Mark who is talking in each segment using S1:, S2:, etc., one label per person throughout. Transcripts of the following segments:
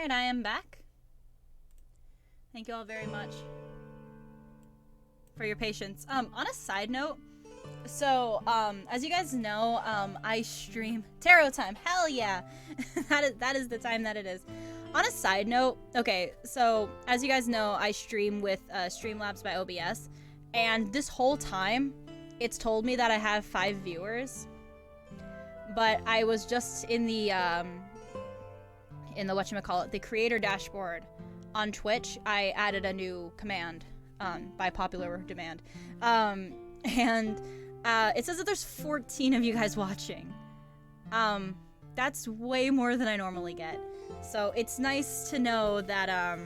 S1: Alright, I am back. Thank you all very much for your patience. On a side note, so, as you guys know, I stream Tarot Time. Hell yeah! that is the time that it is. On a side note, okay, so, as you guys know, I stream with Streamlabs by OBS, and this whole time, it's told me that I have 5 viewers, but I was just in the whatchamacallit, the creator dashboard on Twitch. I added a new command, by popular demand, and it says that there's 14 of you guys watching. That's way more than I normally get. So it's nice to know that,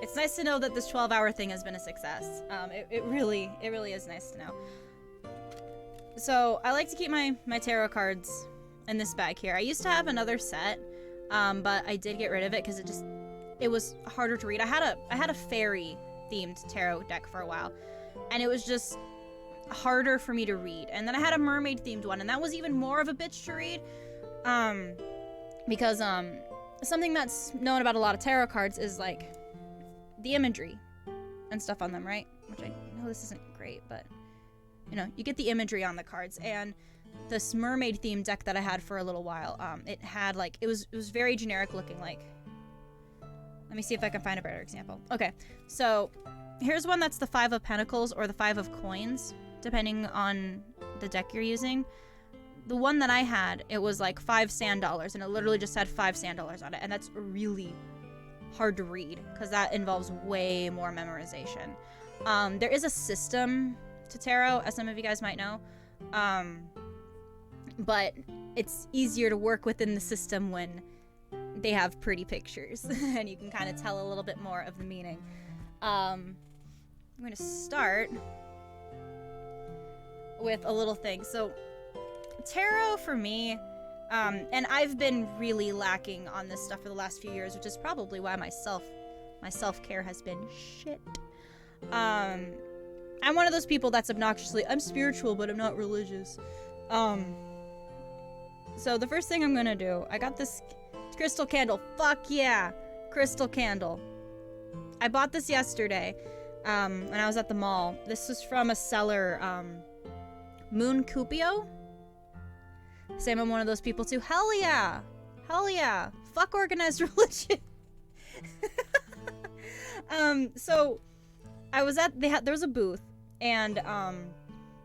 S1: this 12-hour thing has been a success. It really is nice to know. So I like to keep my tarot cards in this bag here. I used to have another set, but I did get rid of it because it was harder to read. I had a fairy themed tarot deck for a while, and it was just harder for me to read. And then I had a mermaid themed one, and that was even more of a bitch to read, because something that's known about a lot of tarot cards is like the imagery and stuff on them, right? Which I know this isn't great, but you know, you get the imagery on the cards. And this mermaid themed deck that I had for a little while, it had like, it was very generic looking. Like, let me see if I can find a better example. Okay, so here's one that's the 5 of Pentacles or the 5 of Coins, depending on the deck you're using. The one that I had, it was like 5 sand dollars, and it literally just had 5 sand dollars on it, and that's really hard to read because that involves way more memorization. There is a system to tarot, as some of you guys might know, but it's easier to work within the system when they have pretty pictures and you can kind of tell a little bit more of the meaning. I'm going to start with a little thing. So tarot for me, and I've been really lacking on this stuff for the last few years, which is probably why my self-care has been shit. I'm one of those people that's obnoxiously, I'm spiritual, but I'm not religious. So the first thing I'm gonna do, I got this crystal candle. Fuck yeah, crystal candle. I bought this yesterday, when I was at the mall. This was from a seller, Moon Cupio. Sam, I'm one of those people too. Hell yeah! Hell yeah! Fuck organized religion. So I was at, there was a booth, and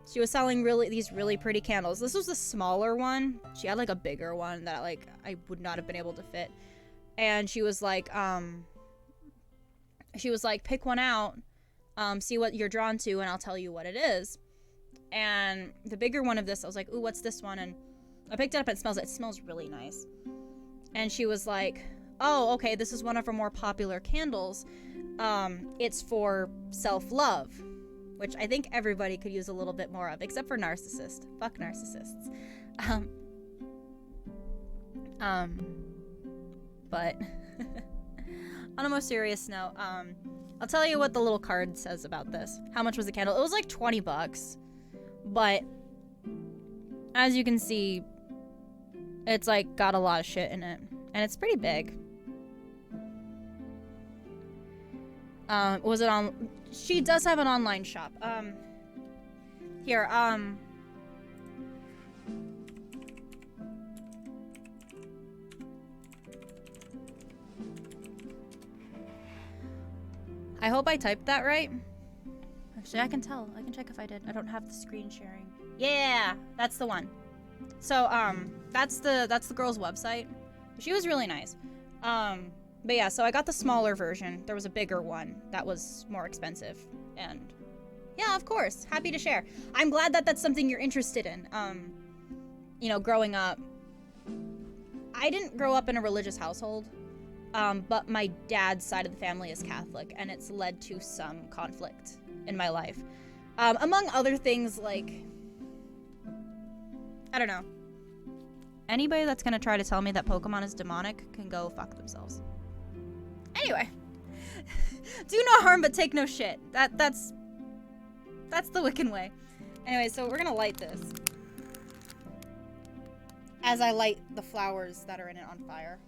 S1: she was selling these really pretty candles. This was the smaller one. She had like a bigger one that like I would not have been able to fit. And she was like, pick one out, see what you're drawn to, and I'll tell you what it is. And the bigger one of this, I was like, ooh, what's this one? And I picked it up and it smells really nice. And she was like, oh, okay, this is one of her more popular candles. It's for self-love, which I think everybody could use a little bit more of, except for narcissists. Fuck narcissists. But on a more serious note, I'll tell you what the little card says about this. How much was the candle? It was like 20 bucks. But as you can see, it's like got a lot of shit in it, and it's pretty big. Was it on? She does have an online shop. Here, I hope I typed that right. Actually, I can tell. I can check if I did. I don't have the screen sharing. Yeah, that's the one. So, that's the girl's website. She was really nice. But yeah, so I got the smaller version. There was a bigger one that was more expensive. And yeah, of course, happy to share. I'm glad that that's something you're interested in. You know, growing up, I didn't grow up in a religious household, but my dad's side of the family is Catholic, and it's led to some conflict in my life. Among other things, like, I don't know. Anybody that's gonna try to tell me that Pokemon is demonic can go fuck themselves. Anyway, do no harm but take no shit. That's the Wiccan way. Anyway, so we're gonna light this as I light the flowers that are in it on fire.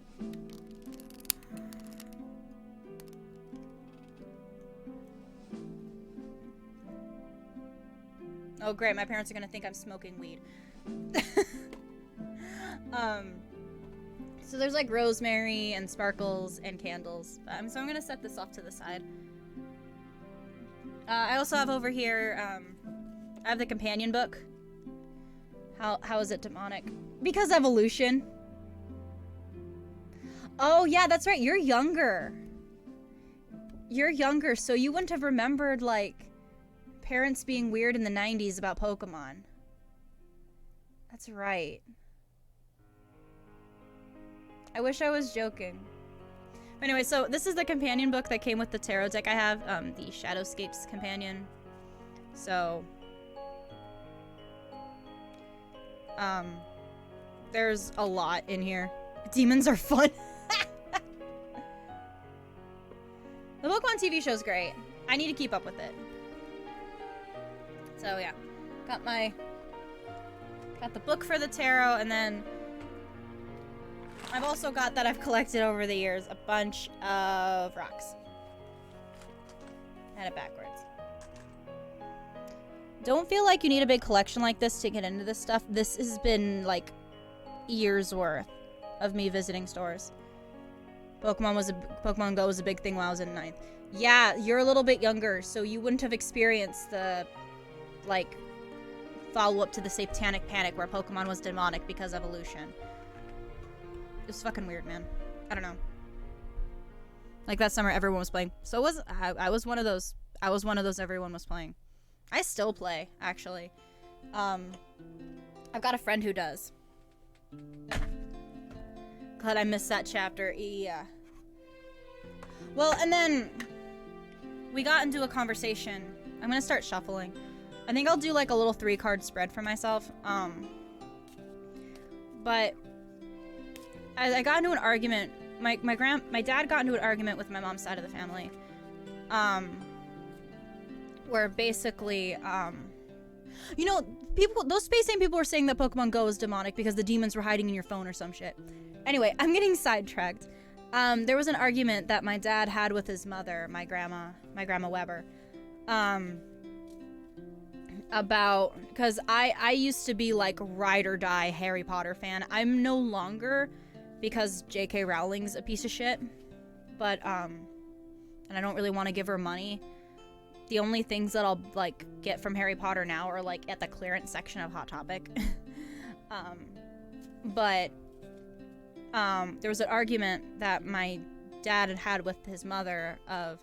S1: Oh, great. My parents are gonna think I'm smoking weed. So there's like rosemary and sparkles and candles. So I'm gonna set this off to the side. I also have over here, I have the companion book. How is it demonic? Because evolution. Oh yeah, that's right. You're younger. You're younger, so you wouldn't have remembered like parents being weird in the 90s about Pokemon. That's right. I wish I was joking. But anyway, so this is the companion book that came with the tarot deck I have, the Shadowscapes companion. So, there's a lot in here. Demons are fun. The Pokemon TV show's great. I need to keep up with it. So yeah, got the book for the tarot, and then I've also got that I've collected over the years a bunch of rocks. Had it backwards. Don't feel like you need a big collection like this to get into this stuff. This has been like years worth of me visiting stores. Pokemon Go was a big thing while I was in 9th. Yeah, you're a little bit younger, so you wouldn't have experienced the like follow-up to the Satanic Panic where Pokemon was demonic because evolution. It's fucking weird, man. I don't know. Like that summer everyone was playing. So I was one of those. I was one of those everyone was playing. I still play, actually. I've got a friend who does. Glad I missed that chapter. Yeah. Well, and then we got into a conversation. I'm gonna start shuffling. I think I'll do like a little 3-card spread for myself. But I got into an argument. My dad got into an argument with my mom's side of the family. Where basically, you know, those Space Sane people were saying that Pokemon Go is demonic because the demons were hiding in your phone or some shit. Anyway, I'm getting sidetracked. There was an argument that my dad had with his mother, my grandma Weber, about, because I used to be like ride or die Harry Potter fan. I'm no longer, because J.K. Rowling's a piece of shit, but and I don't really want to give her money. The only things that I'll like get from Harry Potter now are like at the clearance section of Hot Topic. But there was an argument that my dad had with his mother of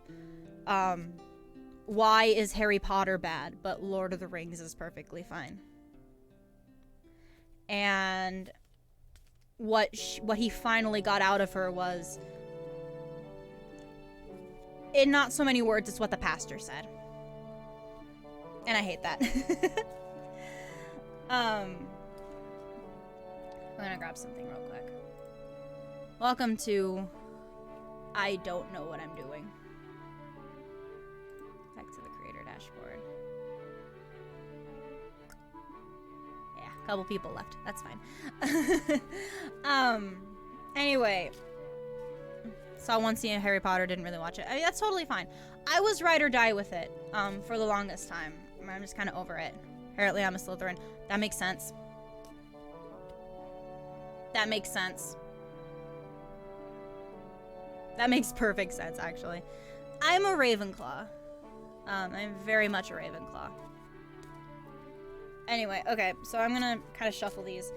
S1: why is Harry Potter bad but Lord of the Rings is perfectly fine. And what he finally got out of her was, in not so many words, it's what the pastor said. And I hate that. I'm gonna grab something real quick. Welcome to I don't know what I'm doing. Back to the creator dashboard. Yeah, a couple people left. That's fine. Anyway. Saw one scene of Harry Potter, didn't really watch it. I mean, that's totally fine. I was ride or die with it for the longest time. I'm just kind of over it. Apparently I'm a Slytherin. That makes sense. That makes sense. That makes perfect sense, actually. I'm a Ravenclaw. I'm very much a Ravenclaw. Anyway, okay, so I'm gonna kind of shuffle these.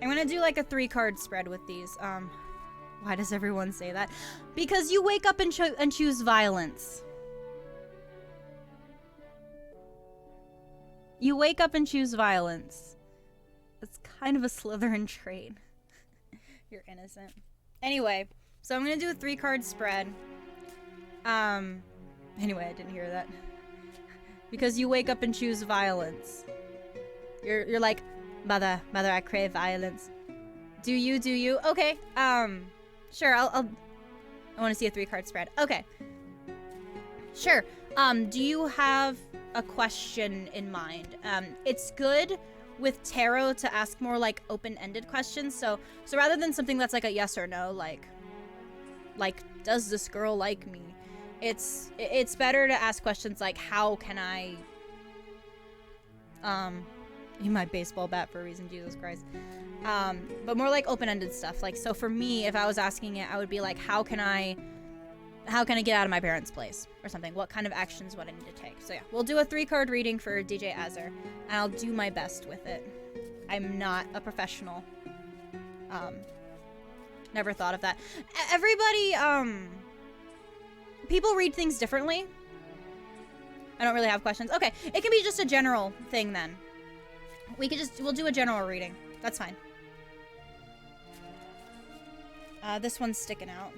S1: I'm gonna do like a 3-card spread with these. Why does everyone say that? Because you wake up and choose violence. You wake up and choose violence. It's kind of a Slytherin trait. You're innocent. Anyway, so I'm gonna do a 3-card spread. Anyway, I didn't hear that. Because you wake up and choose violence. You're like, mother, I crave violence. Do you? Okay, sure, I want to see a 3-card spread. Okay. Sure. Do you have a question in mind? It's good with tarot to ask more like open-ended questions. So rather than something that's like a yes or no, like does this girl like me? It's better to ask questions like how can I My baseball bat for a reason, Jesus Christ. But more like open-ended stuff. Like, so for me, if I was asking it, I would be like, how can I get out of my parents' place or something? What kind of actions would I need to take? So yeah, we'll do a 3-card reading for DJ Azzer, and I'll do my best with it. I'm not a professional. Never thought of that. Everybody, people read things differently. I don't really have questions. Okay, it can be just a general thing then. We'll do a general reading. That's fine. This one's sticking out.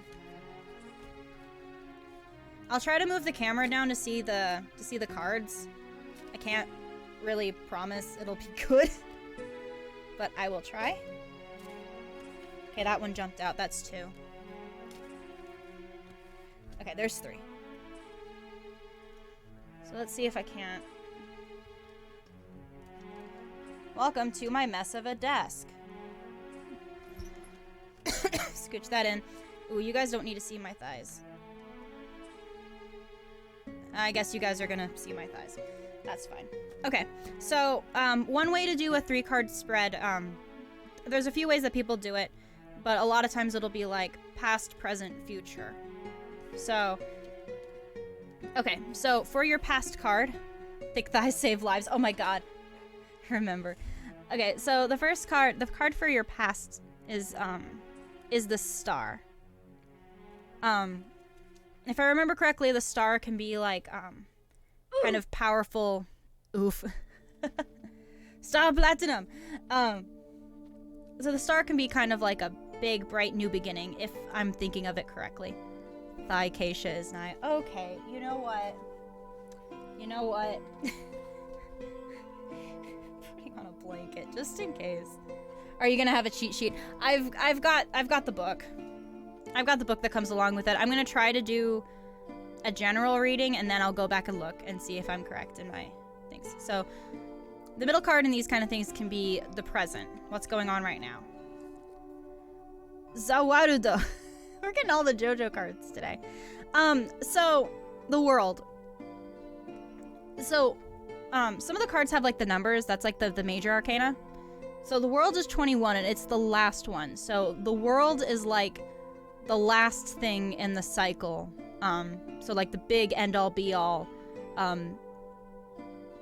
S1: I'll try to move the camera down to see the cards. I can't really promise it'll be good, but I will try. Okay, that one jumped out. That's 2. Okay, there's 3. So let's see if I can't. Welcome to my mess of a desk. Scooch that in. Ooh, you guys don't need to see my thighs. I guess you guys are gonna see my thighs. That's fine. Okay, so one way to do a 3-card spread, there's a few ways that people do it, but a lot of times it'll be like past, present, future. So, okay, so for your past card, thick thighs save lives. Oh my god. Remember. Okay, so the first card, the card for your past is the star. If I remember correctly, the star can be like kind of powerful. Oof. Star Platinum. So the star can be kind of like a big, bright new beginning, if I'm thinking of it correctly. Thigh Keisha is nigh. Okay, you know what? Putting on a blanket just in case. Are you gonna have a cheat sheet? I've got the book. I've got the book that comes along with it. I'm gonna try to do a general reading, and then I'll go back and look and see if I'm correct in my things. So the middle card in these kind of things can be the present. What's going on right now? Zawarudo. We're getting all the JoJo cards today. So the world. So some of the cards have like the numbers. That's like the major arcana. So the world is 21, and it's the last one. So the world is like the last thing in the cycle. So like the big end all be all.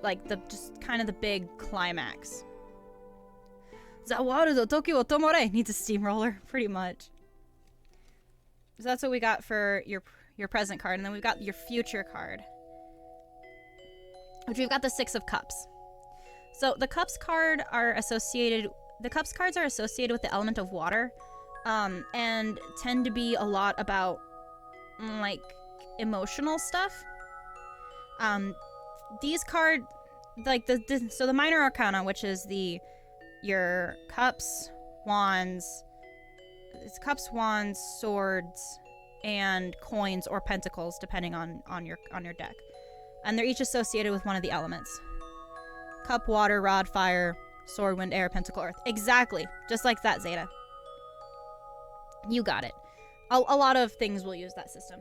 S1: Like just kind of the big climax. Zawaru do Toki wo Tomore needs a steamroller, pretty much. So that's what we got for your present card, and then we've got your future card, which we've got the 6 of Cups. So the Cups cards are associated with the element of water, and tend to be a lot about like emotional stuff. These cards, like so the minor arcana, which is your cups, wands, swords, and coins or pentacles, depending on your deck, and they're each associated with one of the elements. Cup, water, rod, fire, sword, wind, air, pentacle, earth. Exactly, just like that, Zeta. You got it. A lot of things will use that system.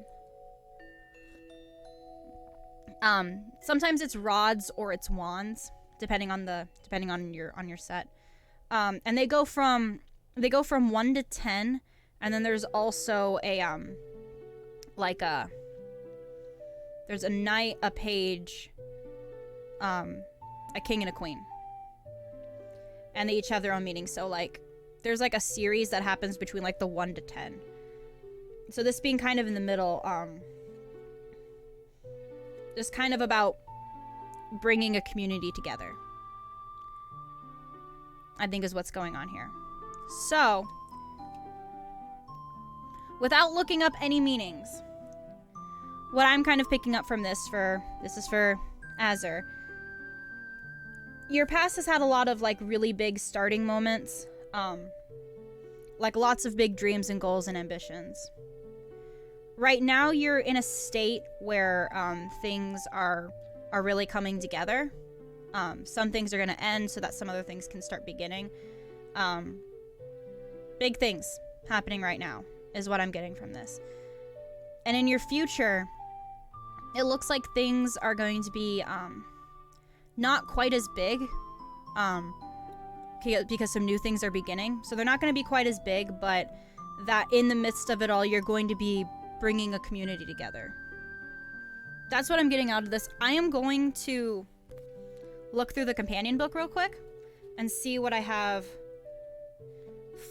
S1: Sometimes it's rods or it's wands, depending on your set. And they go from 1 to 10, and then there's also there's a knight, a page, a king, and a queen. And they each have their own meaning. So like there's like a series that happens between like the 1 to 10. So this being kind of in the middle, just kind of about bringing a community together, I think, is what's going on here. So, without looking up any meanings, what I'm kind of picking up from this is for Azzer. Your past has had a lot of like really big starting moments, like lots of big dreams and goals and ambitions. Right now you're in a state where things are really coming together. Some things are going to end so that some other things can start beginning. Big things happening right now is what I'm getting from this. And in your future, it looks like things are going to be not quite as big, because some new things are beginning. So they're not going to be quite as big, but that in the midst of it all, you're going to be bringing a community together. That's what I'm getting out of this. I am going to look through the companion book real quick and see what I have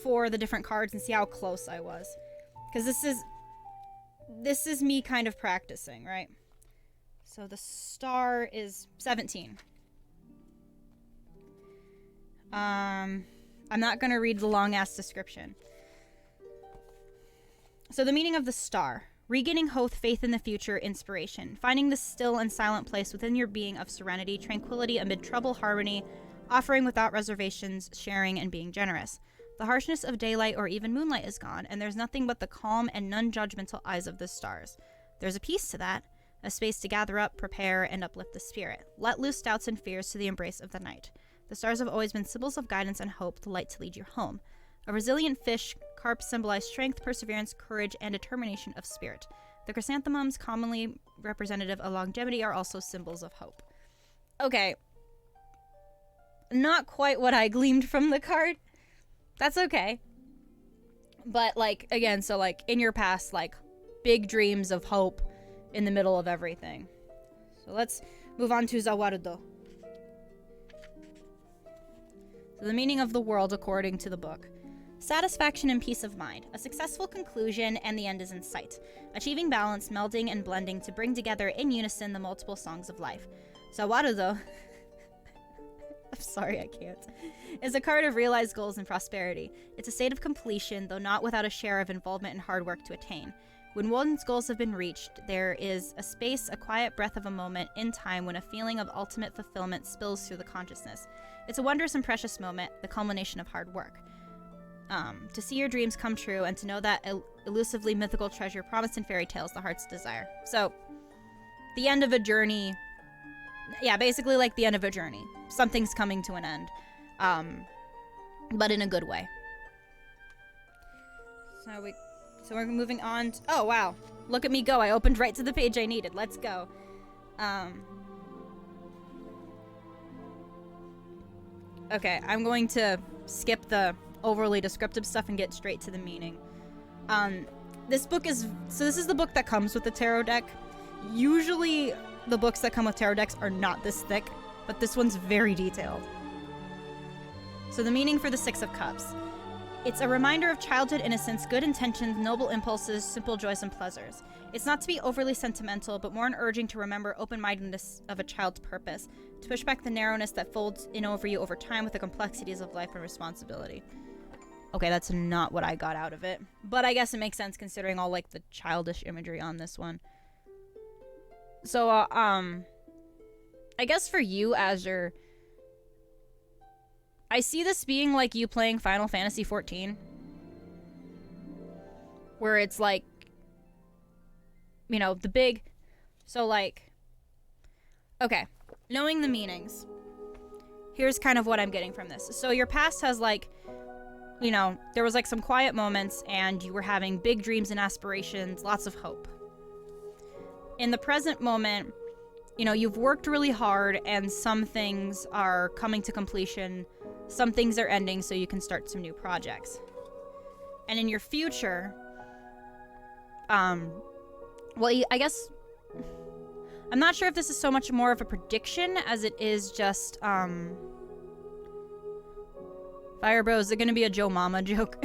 S1: for the different cards and see how close I was. Because this is me kind of practicing, right? So the star is 17. I'm not going to read the long-ass description. So the meaning of the star. Regaining hope, faith in the future, inspiration. Finding the still and silent place within your being of serenity, tranquility amid trouble, harmony, offering without reservations, sharing, and being generous. The harshness of daylight or even moonlight is gone, and there's nothing but the calm and non-judgmental eyes of the stars. There's a peace to that, a space to gather up, prepare, and uplift the spirit. Let loose doubts and fears to the embrace of the night. The stars have always been symbols of guidance and hope, the light to lead you home. A resilient fish, carp symbolize strength, perseverance, courage, and determination of spirit. The chrysanthemums, commonly representative of longevity, are also symbols of hope. Okay. Not quite what I gleaned from the card. That's okay. But, like, again, so, like, in your past, like, big dreams of hope in the middle of everything. So let's move on to Zawarudo. So the meaning of the world according to the book. Satisfaction and peace of mind. A successful conclusion and the end is in sight. Achieving balance, melding, and blending to bring together in unison the multiple songs of life. Zawarudo... I'm sorry, I can't. Is a card of realized goals and prosperity. It's a state of completion, though not without a share of involvement and hard work to attain. When one's goals have been reached, there is a space, a quiet breath of a moment in time when a feeling of ultimate fulfillment spills through the consciousness. It's a wondrous and precious moment, the culmination of hard work. To see your dreams come true and to know that elusively mythical treasure promised in fairy tales, the heart's desire. So, the end of a journey. Yeah, basically like the end of a journey. Something's coming to an end. But in a good way. So we're moving on to, oh wow. Look at me go. I opened right to the page I needed. Let's go. Okay, I'm going to skip the overly descriptive stuff and get straight to the meaning. This is the book that comes with the tarot deck. Usually the books that come with tarot decks are not this thick, but this one's very detailed. So the meaning for the Six of Cups. It's a reminder of childhood innocence, good intentions, noble impulses, simple joys and pleasures. It's not to be overly sentimental, but more an urging to remember open-mindedness of a child's purpose, to push back the narrowness that folds in over you over time with the complexities of life and responsibility. Okay, that's not what I got out of it, but I guess it makes sense considering all, like, the childish imagery on this one. So, I guess for you, Azure, I see this being like you playing Final Fantasy XIV. Where it's like, you know, the big... So, like... Okay, knowing the meanings. Here's kind of what I'm getting from this. So your past has, like, you know, there was, like, some quiet moments and you were having big dreams and aspirations, lots of hope. In the present moment, you know, you've worked really hard and some things are coming to completion, some things are ending so you can start some new projects. And in your future, well, I guess, I'm not sure if this is so much more of a prediction as it is just, Fire Bro, is it gonna be a Joe Mama joke?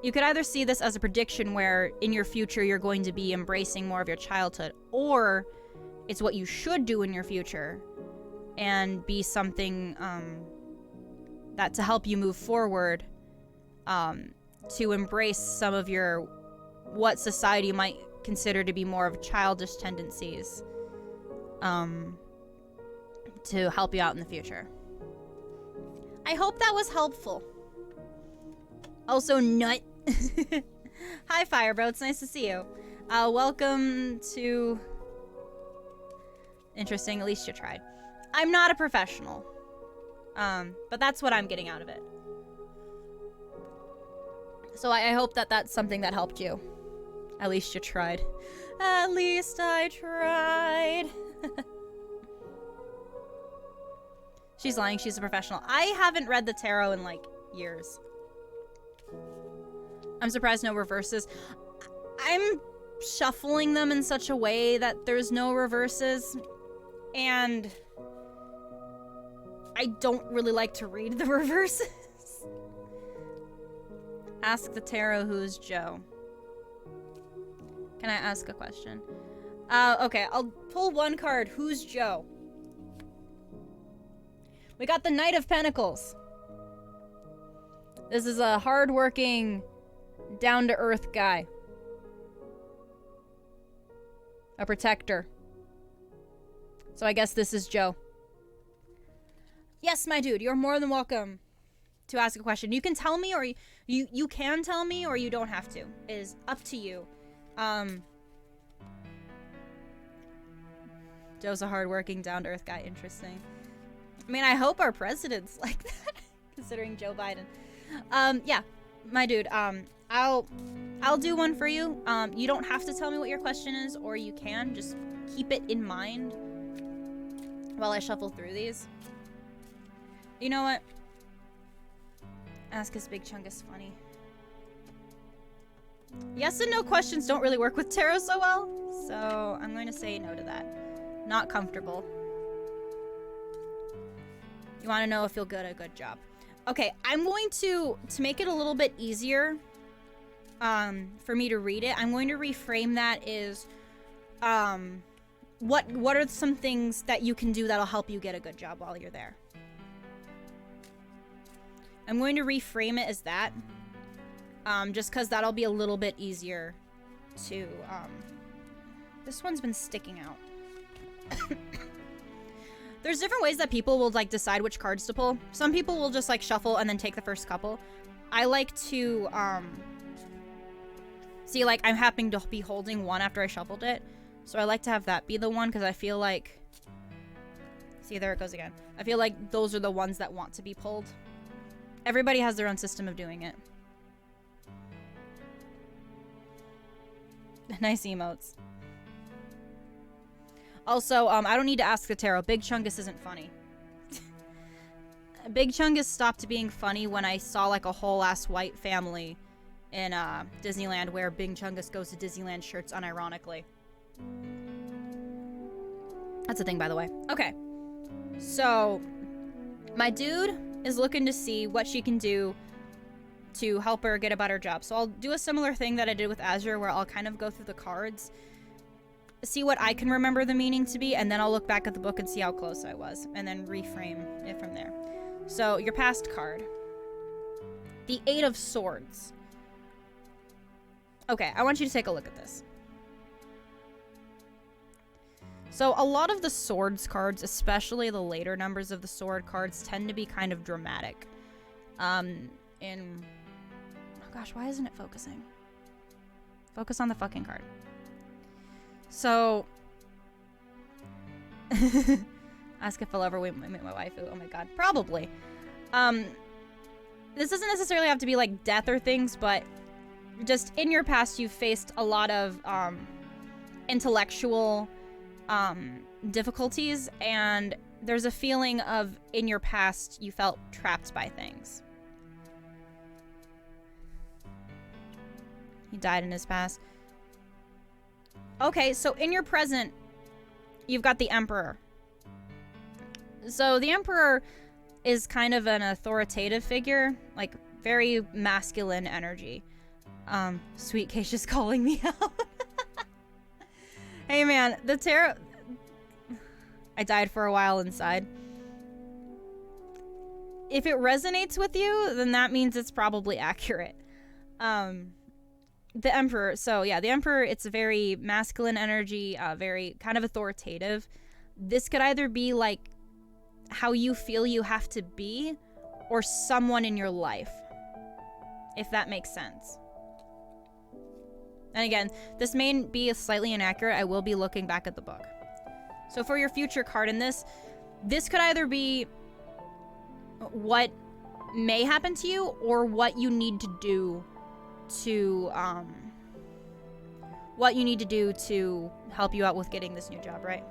S1: You could either see this as a prediction where in your future you're going to be embracing more of your childhood, or it's what you should do in your future and be something that to help you move forward, to embrace some of your what society might consider to be more of childish tendencies, to help you out in the future. I hope that was helpful. Also, nut. Hi, Firebro. It's nice to see you. Welcome to... Interesting. At least you tried. I'm not a professional. But that's what I'm getting out of it. So I hope that that's something that helped you. At least you tried. At least I tried. She's lying. She's a professional. I haven't read the tarot in like years. I'm surprised no reverses. I'm shuffling them in such a way that there's no reverses. And I don't really like to read the reverses. Ask the tarot who's Joe. Can I ask a question? Okay, I'll pull one card. Who's Joe? We got the Knight of Pentacles. This is a hardworking, down-to-earth guy. A protector. So I guess this is Joe. Yes, my dude, you're more than welcome to ask a question. You can tell me, or you can tell me, or you don't have to. It is up to you. Joe's a hardworking, down-to-earth guy. Interesting. I mean, I hope our president's like that, considering Joe Biden. Yeah, my dude, I'll do one for you. You don't have to tell me what your question is, or you can. Just keep it in mind while I shuffle through these. You know what? Ask is Big Chungus funny. Yes and no questions don't really work with tarot so well, so I'm going to say no to that. Not comfortable. You want to know if you'll get a good job. Okay, I'm going to make it a little bit easier for me to read it. I'm going to reframe that as what are some things that you can do that'll help you get a good job while you're there. I'm going to reframe it as that, just because that'll be a little bit easier to, this one's been sticking out. There's different ways that people will, like, decide which cards to pull. Some people will just, like, shuffle and then take the first couple. I like to, see, like, I'm happening to be holding one after I shuffled it. So I like to have that be the one, because I feel like, see, there it goes again. I feel like those are the ones that want to be pulled. Everybody has their own system of doing it. Nice emotes. Also, I don't need to ask the tarot. Big Chungus isn't funny. Big Chungus stopped being funny when I saw, like, a whole-ass white family in Disneyland wear Big Chungus Goes to Disneyland shirts unironically. That's a thing, by the way. Okay. So, my dude is looking to see what she can do to help her get a better job. So I'll do a similar thing that I did with Azure, where I'll kind of go through the cards, see what I can remember the meaning to be, and then I'll look back at the book and see how close I was, and then reframe it from there. So, your past card. The Eight of Swords. Okay, I want you to take a look at this. So, a lot of the Swords cards, especially the later numbers of the Sword cards, tend to be kind of dramatic. Oh gosh, why isn't it focusing? Focus on the fucking card. So, ask if I'll ever meet my waifu. Oh my god, probably. This doesn't necessarily have to be like death or things, but just in your past, you've faced a lot of intellectual difficulties, and there's a feeling of in your past you felt trapped by things. He died in his past. Okay, so in your present, you've got the Emperor. So the Emperor is kind of an authoritative figure, like very masculine energy. Sweet Keisha's calling me out. Hey man, the tarot... I died for a while inside. If it resonates with you, then that means it's probably accurate. The Emperor, so yeah, the Emperor, it's a very masculine energy, very kind of authoritative. This could either be like how you feel you have to be, or someone in your life, if that makes sense. And again, this may be slightly inaccurate. I will be looking back at the book. So for your future card in this could either be what may happen to you, or what you need to do to help you out with getting this new job, right?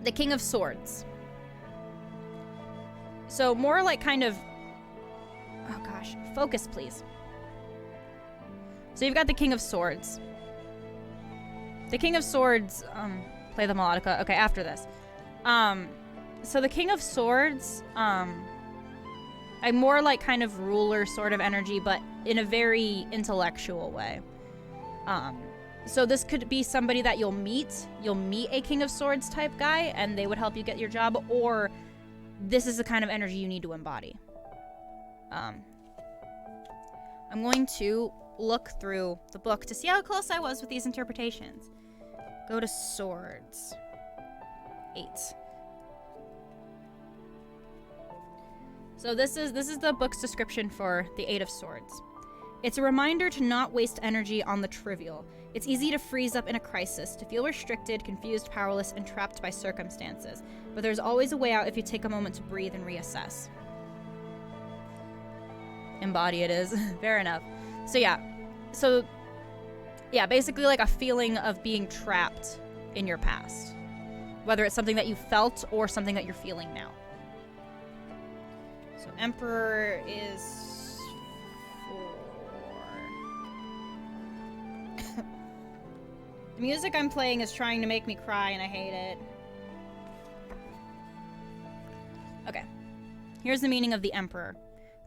S1: the King of Swords. So more like kind of... Oh gosh, focus please. So you've got the King of Swords. The King of Swords, play the melodica. Okay, after this. So the King of Swords, a more like kind of ruler sort of energy, but in a very intellectual way. So this could be somebody that you'll meet. You'll meet a King of Swords type guy, and they would help you get your job, or this is the kind of energy you need to embody. I'm going to look through the book to see how close I was with these interpretations. Go to Swords. 8. So this is the book's description for the 8 of Swords. It's a reminder to not waste energy on the trivial. It's easy to freeze up in a crisis, to feel restricted, confused, powerless, and trapped by circumstances. But there's always a way out if you take a moment to breathe and reassess. Embody it is. Fair enough. So yeah, basically like a feeling of being trapped in your past. Whether it's something that you felt or something that you're feeling now. So Emperor is 4. The music I'm playing is trying to make me cry and I hate it. Okay. Here's the meaning of the Emperor.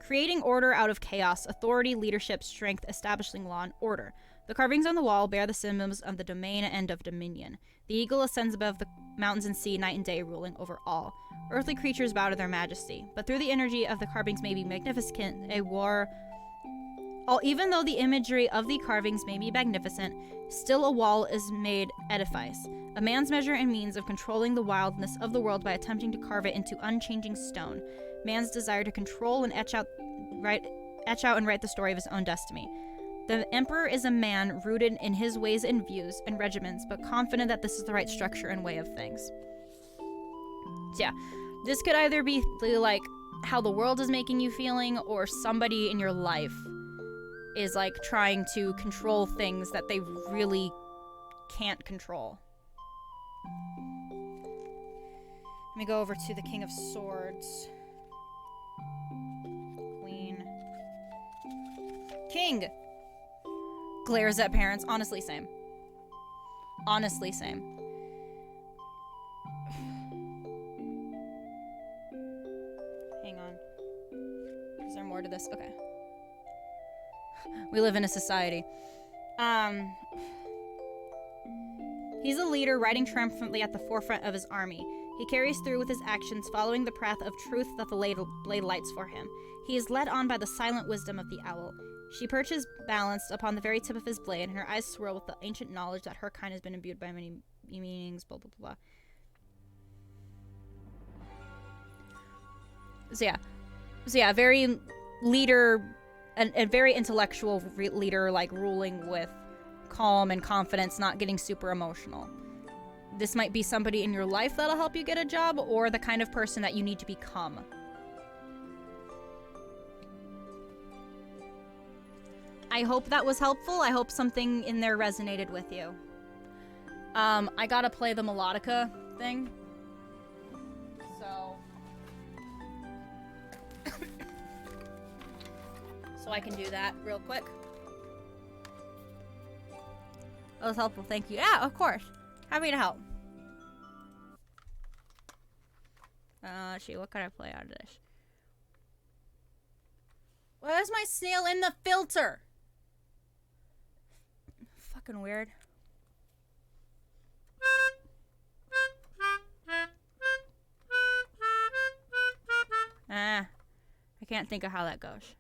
S1: Creating order out of chaos, authority, leadership, strength, establishing law and order. The carvings on the wall bear the symbols of the domain and of dominion. The eagle ascends above the mountains and sea night and day, ruling over all. Earthly creatures bow to their majesty, but through the energy of the carvings may be magnificent, even though the imagery of the carvings may be magnificent, still a wall is made edifice. A man's measure and means of controlling the wildness of the world by attempting to carve it into unchanging stone. Man's desire to control and etch out and write the story of his own destiny. The Emperor is a man rooted in his ways and views and regiments, but confident that this is the right structure and way of things. So yeah, this could either be like how the world is making you feeling, or somebody in your life is like trying to control things that they really can't control. Let me go over to the King of Swords. Queen. King! Glares at parents. Honestly, same. Honestly, same. Hang on. Is there more to this? Okay. We live in a society. He's a leader riding triumphantly at the forefront of his army. He carries through with his actions, following the path of truth that the blade lights for him. He is led on by the silent wisdom of the owl. She perches balanced upon the very tip of his blade, and her eyes swirl with the ancient knowledge that her kind has been imbued by many meanings, blah, blah, blah. So yeah, very leader, a very intellectual leader, like ruling with calm and confidence, not getting super emotional. This might be somebody in your life that'll help you get a job, or the kind of person that you need to become. I hope that was helpful. I hope something in there resonated with you. I gotta play the melodica thing. So I can do that real quick. That was helpful, thank you. Yeah, of course. Happy to help. Shoot, what can I play out of this? Where's my snail in the filter? Fucking weird. I can't think of how that goes.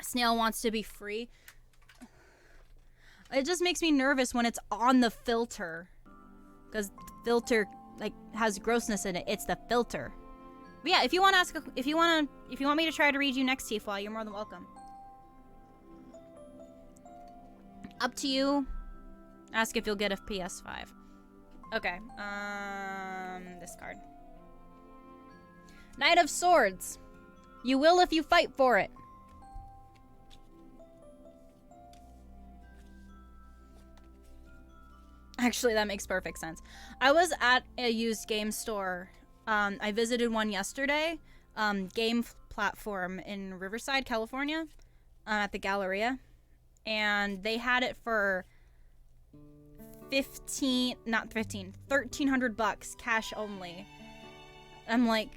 S1: Snail wants to be free. It just makes me nervous when it's on the filter. Because filter, like, has grossness in it. It's the filter. But yeah, if you want to ask, if you want me to try to read you next, Tifa, you're more than welcome. Up to you. Ask if you'll get a PS5. Okay. This card. Knight of Swords. You will if you fight for it. Actually, that makes perfect sense. I was at a used game store. I visited one yesterday. Game platform in Riverside, California. At the Galleria. And they had it for $1,300 cash only. I'm like,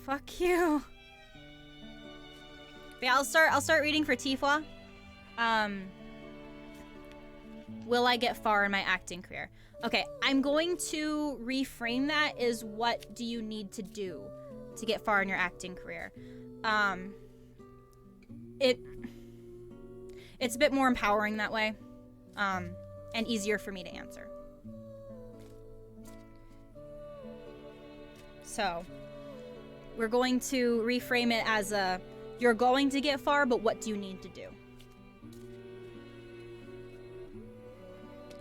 S1: fuck you. But yeah, I'll start reading for Tifa. Will I get far in my acting career? Okay, I'm going to reframe that as what do you need to do to get far in your acting career? It's a bit more empowering that way. And easier for me to answer. So, we're going to reframe it as you're going to get far, but what do you need to do?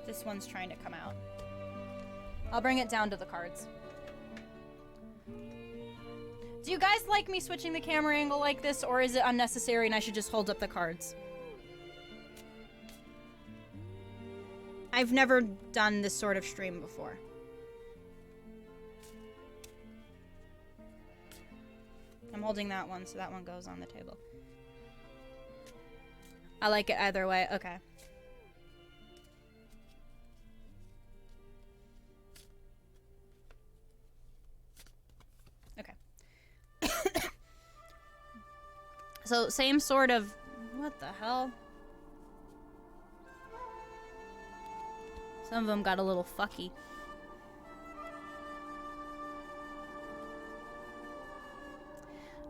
S1: This one's trying to come out. I'll bring it down to the cards. Do you guys like me switching the camera angle like this, or is it unnecessary and I should just hold up the cards? I've never done this sort of stream before. I'm holding that one, so that one goes on the table. I like it either way. Okay. Okay. So, same sort of... What the hell? Some of them got a little fucky.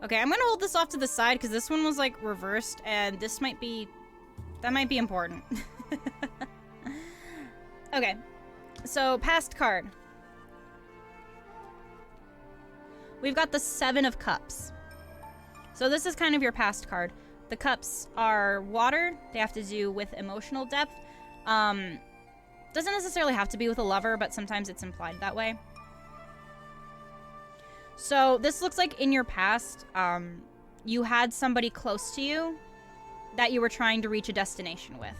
S1: Okay, I'm gonna hold this off to the side because this one was like reversed and this might be... That might be important. Okay, so past card. We've got the Seven of Cups. So this is kind of your past card. The cups are water. They have to do with emotional depth. Doesn't necessarily have to be with a lover, but sometimes it's implied that way. So this looks like in your past, you had somebody close to you that you were trying to reach a destination with.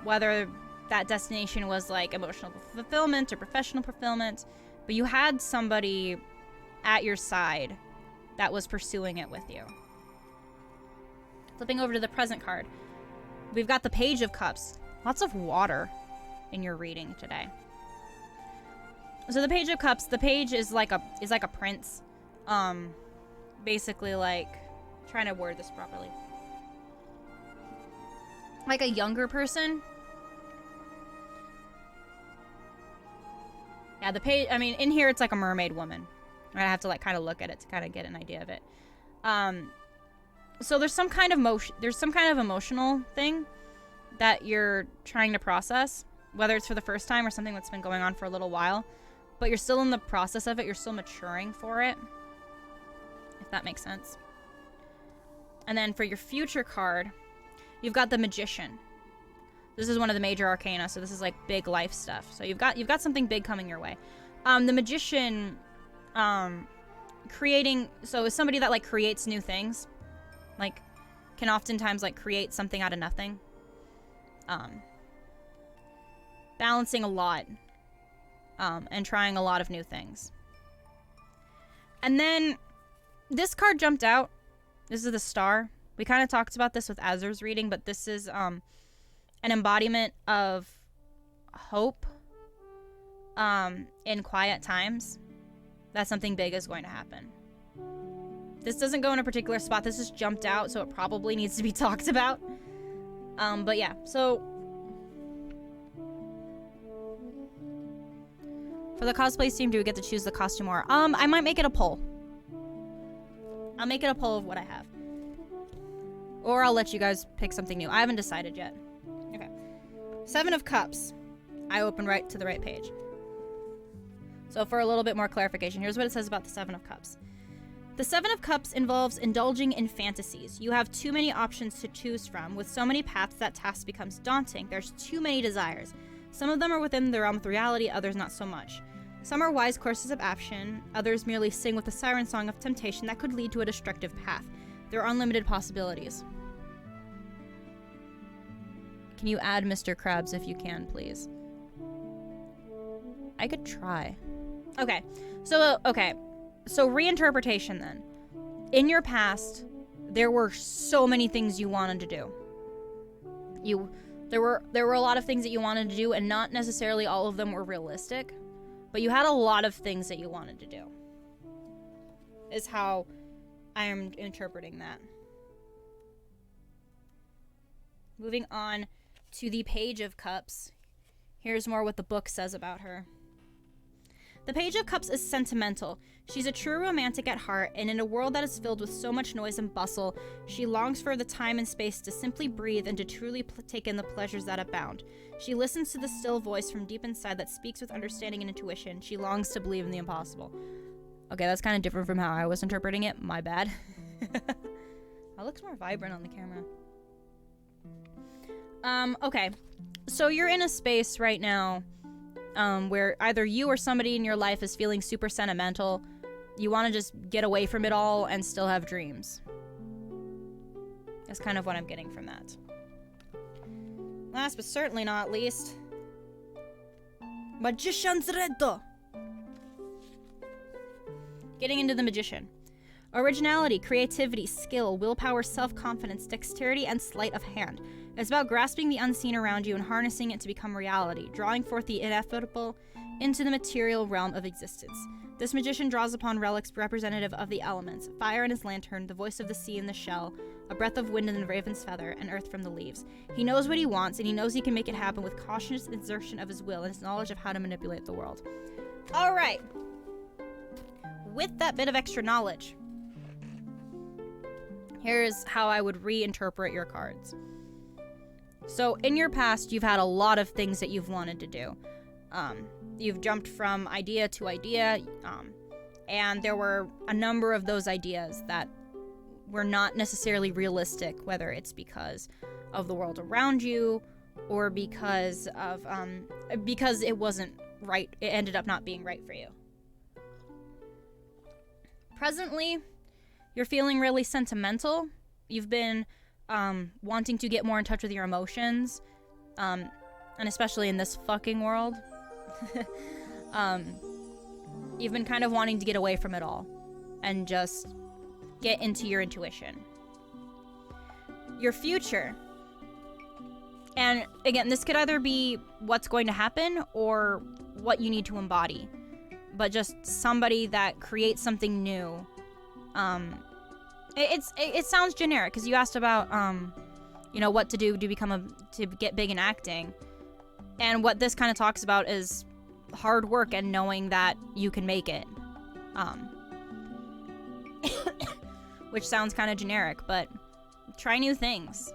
S1: Whether that destination was like emotional fulfillment or professional fulfillment, but you had somebody at your side that was pursuing it with you. Flipping over to the present card, we've got the Page of Cups. Lots of water in your reading today. So the Page of Cups, the page is like a prince. Basically like, trying to word this properly. Like a younger person. Yeah, the page, I mean, in here it's like a mermaid woman. I have to like kind of look at it to kind of get an idea of it. So there's some kind of emotional thing that you're trying to process, whether it's for the first time or something that's been going on for a little while, but you're still in the process of it. You're still maturing for it, if that makes sense. And then for your future card, you've got the Magician. This is one of the major arcana, so this is like big life stuff. So you've got something big coming your way. The Magician, so is somebody that like creates new things, like can oftentimes like create something out of nothing. Balancing a lot, and trying a lot of new things. And then this card jumped out. This is the Star. We kind of talked about this with Azur's reading, but this is an embodiment of hope in quiet times. That something big is going to happen. This doesn't go in a particular spot. This just jumped out, so it probably needs to be talked about. But yeah, so for the cosplay team, do we get to choose the costume or I might make it a poll. I'll make it a poll of what I have. Or I'll let you guys pick something new. I haven't decided yet. Okay. Seven of Cups. I opened right to the right page. So for a little bit more clarification, here's what it says about the Seven of Cups. The Seven of Cups involves indulging in fantasies. You have too many options to choose from. With so many paths, that task becomes daunting. There's too many desires. Some of them are within the realm of reality, others not so much. Some are wise courses of action, others merely sing with a siren song of temptation that could lead to a destructive path. There are unlimited possibilities. Can you add Mr. Krabs if you can, please? I could try. Okay. So reinterpretation then. In your past, there were so many things you wanted to do. There were a lot of things that you wanted to do, and not necessarily all of them were realistic, but you had a lot of things that you wanted to do. Is how I am interpreting that. Moving on to the Page of Cups. Here's more what the book says about her. The Page of Cups is sentimental. She's a true romantic at heart, and in a world that is filled with so much noise and bustle, she longs for the time and space to simply breathe and to truly take in the pleasures that abound. She listens to the still voice from deep inside that speaks with understanding and intuition. She longs to believe in the impossible. Okay, that's kind of different from how I was interpreting it. My bad. That looks more vibrant on the camera. Okay. So you're in a space right now where either you or somebody in your life is feeling super sentimental. You want to just get away from it all and still have dreams. That's kind of what I'm getting from that. Last but certainly not least, Magician's Redo. Getting into the Magician. Originality, creativity, skill, willpower, self-confidence, dexterity, and sleight of hand. It's about grasping the unseen around you and harnessing it to become reality, drawing forth the ineffable into the material realm of existence. This magician draws upon relics representative of the elements, fire in his lantern, the voice of the sea in the shell, a breath of wind in the raven's feather, and earth from the leaves. He knows what he wants, and he knows he can make it happen with cautious exertion of his will and his knowledge of how to manipulate the world. All right. With that bit of extra knowledge, here's how I would reinterpret your cards. So in your past, you've had a lot of things that you've wanted to do. You've jumped from idea to idea, and there were a number of those ideas that were not necessarily realistic, whether it's because of the world around you or because it wasn't right. It ended up not being right for you. Presently, you're feeling really sentimental. You've been wanting to get more in touch with your emotions, and especially in this fucking world. You've been kind of wanting to get away from it all and just get into your intuition. Your future. And again, this could either be what's going to happen or what you need to embody. But just somebody that creates something new. It sounds generic because you asked about what to do to get big in acting, and what this kind of talks about is hard work and knowing that you can make it, which sounds kind of generic, but try new things.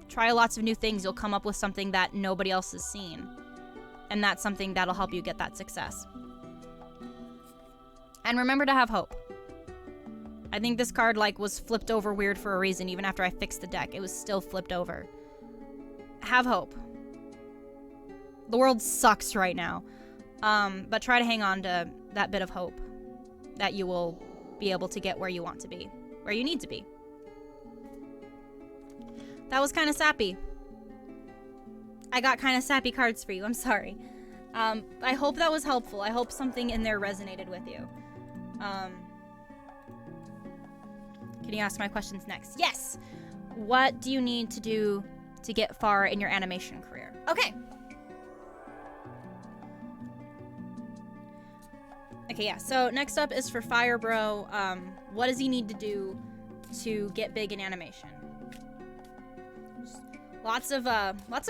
S1: Try lots of new things. You'll come up with something that nobody else has seen, and that's something that'll help you get that success. And remember to have hope. I think this card was flipped over weird for a reason. Even after I fixed the deck, it was still flipped over. Have hope. The world sucks right now. But try to hang on to that bit of hope that you will be able to get where you want to be, where you need to be. That was kind of sappy. I got kind of sappy cards for you. I'm sorry. I hope that was helpful. I hope something in there resonated with you. Can you ask my questions next? Yes! What do you need to do to get far in your animation career? Okay. Okay, yeah. So next up is for Fire Bro. What does he need to do to get big in animation? Lots of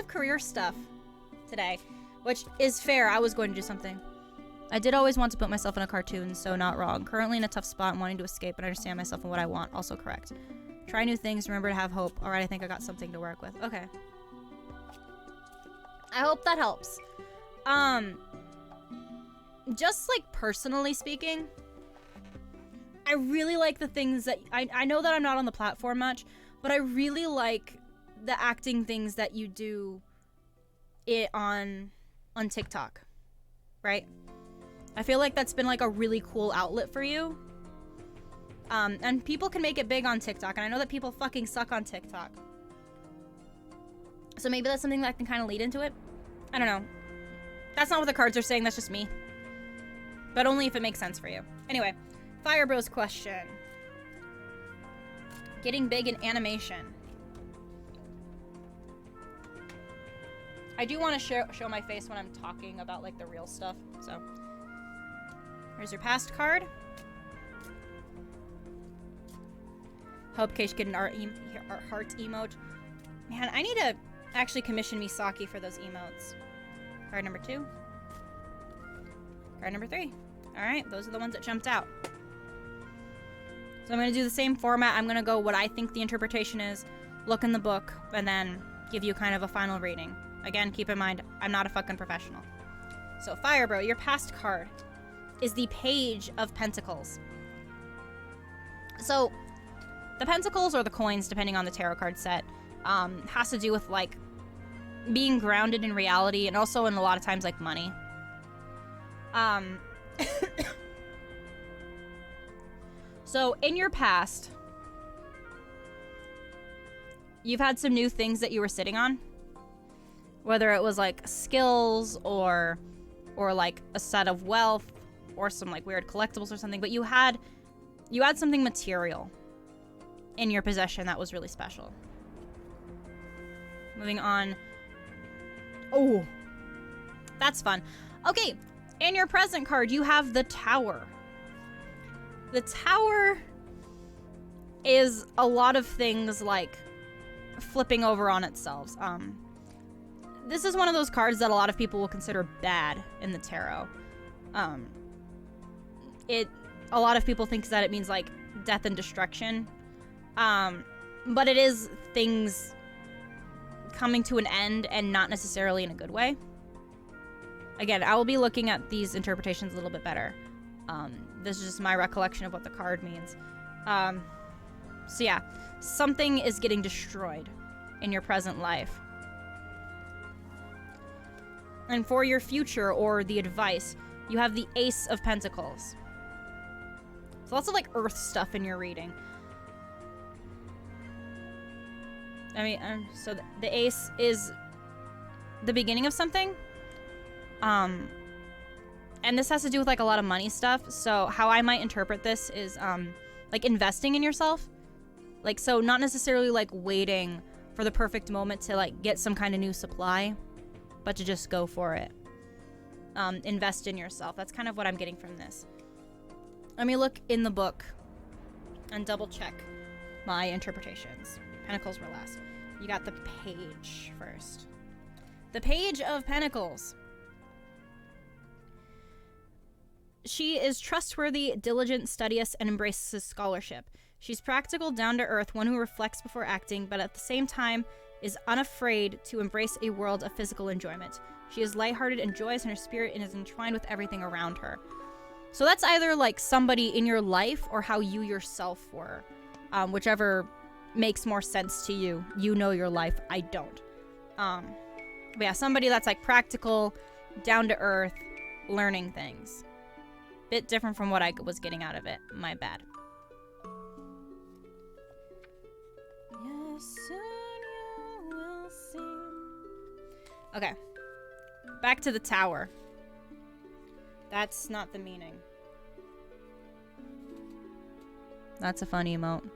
S1: career stuff today, which is fair. I was going to do something. I did always want to put myself in a cartoon, so not wrong. Currently in a tough spot and wanting to escape, but I understand myself and what I want. Also correct. Try new things. Remember to have hope. All right, I think I got something to work with. Okay. I hope that helps. Just like personally speaking, I really like the things that I know that I'm not on the platform much, but I really like the acting things that you do on TikTok, right? I feel like that's been like a really cool outlet for you. And people can make it big on TikTok, and I know that people fucking suck on TikTok. So maybe that's something that can kind of lead into it. I don't know. That's not what the cards are saying, that's just me. But only if it makes sense for you. Anyway, Fire Bros question. Getting big in animation. I do want to show my face when I'm talking about like the real stuff, so. Here's your past card. Hope Keish get an heart emote. Man, I need to actually commission Misaki for those emotes. Card number 2. Card number 3. Alright, those are the ones that jumped out. So I'm going to do the same format. I'm going to go what I think the interpretation is, look in the book, and then give you kind of a final rating. Again, keep in mind, I'm not a fucking professional. So, Fire Bro, your past card is the Page of Pentacles. So, the pentacles or the coins, depending on the tarot card set, has to do with, like, being grounded in reality and also in a lot of times, like, money. So, in your past, you've had some new things that you were sitting on. Whether it was, like, skills or like, a set of wealth or some, like, weird collectibles or something. But you had something material in your possession that was really special. Moving on. Oh, that's fun. Okay, in your present card, you have the Tower. The Tower is a lot of things like flipping over on itself. This is one of those cards that a lot of people will consider bad in the tarot. A lot of people think that it means like death and destruction. But it is things coming to an end and not necessarily in a good way. Again, I will be looking at these interpretations a little bit better. This is just my recollection of what the card means. So yeah, something is getting destroyed in your present life. And for your future or the advice, you have the Ace of Pentacles. So lots of like earth stuff in your reading. I mean, so the Ace is the beginning of something. And this has to do with like a lot of money stuff. So how I might interpret this is like investing in yourself. Like, so not necessarily like waiting for the perfect moment to like get some kind of new supply, but to just go for it. Invest in yourself. That's kind of what I'm getting from this. Let me look in the book and double check my interpretations. Pentacles were last. You got the Page first. The Page of Pentacles. She is trustworthy, diligent, studious, and embraces scholarship. She's practical, down-to-earth, one who reflects before acting, but at the same time is unafraid to embrace a world of physical enjoyment. She is lighthearted and joyous in her spirit and is entwined with everything around her. So that's either like somebody in your life or how you yourself were. Whichever makes more sense to you. You know your life, I don't. But yeah, somebody that's like practical, down-to-earth, learning things. Bit different from what I was getting out of it. My bad. Yes, soon you will see. Okay. Back to the Tower. That's not the meaning. That's a fun emote.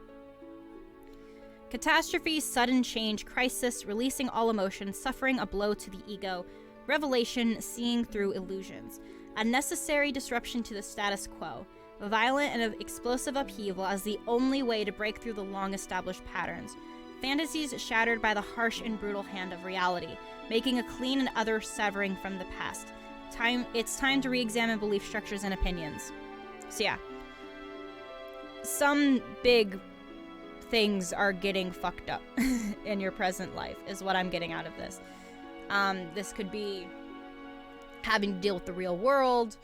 S1: Catastrophe, sudden change, crisis, releasing all emotion, suffering, a blow to the ego, revelation, seeing through illusions. A necessary disruption to the status quo. Violent and explosive upheaval as the only way to break through the long-established patterns. Fantasies shattered by the harsh and brutal hand of reality, making a clean and utter severing from the past. It's time to re-examine belief structures and opinions. So yeah. Some big things are getting fucked up in your present life, is what I'm getting out of this. This could be having to deal with the real world,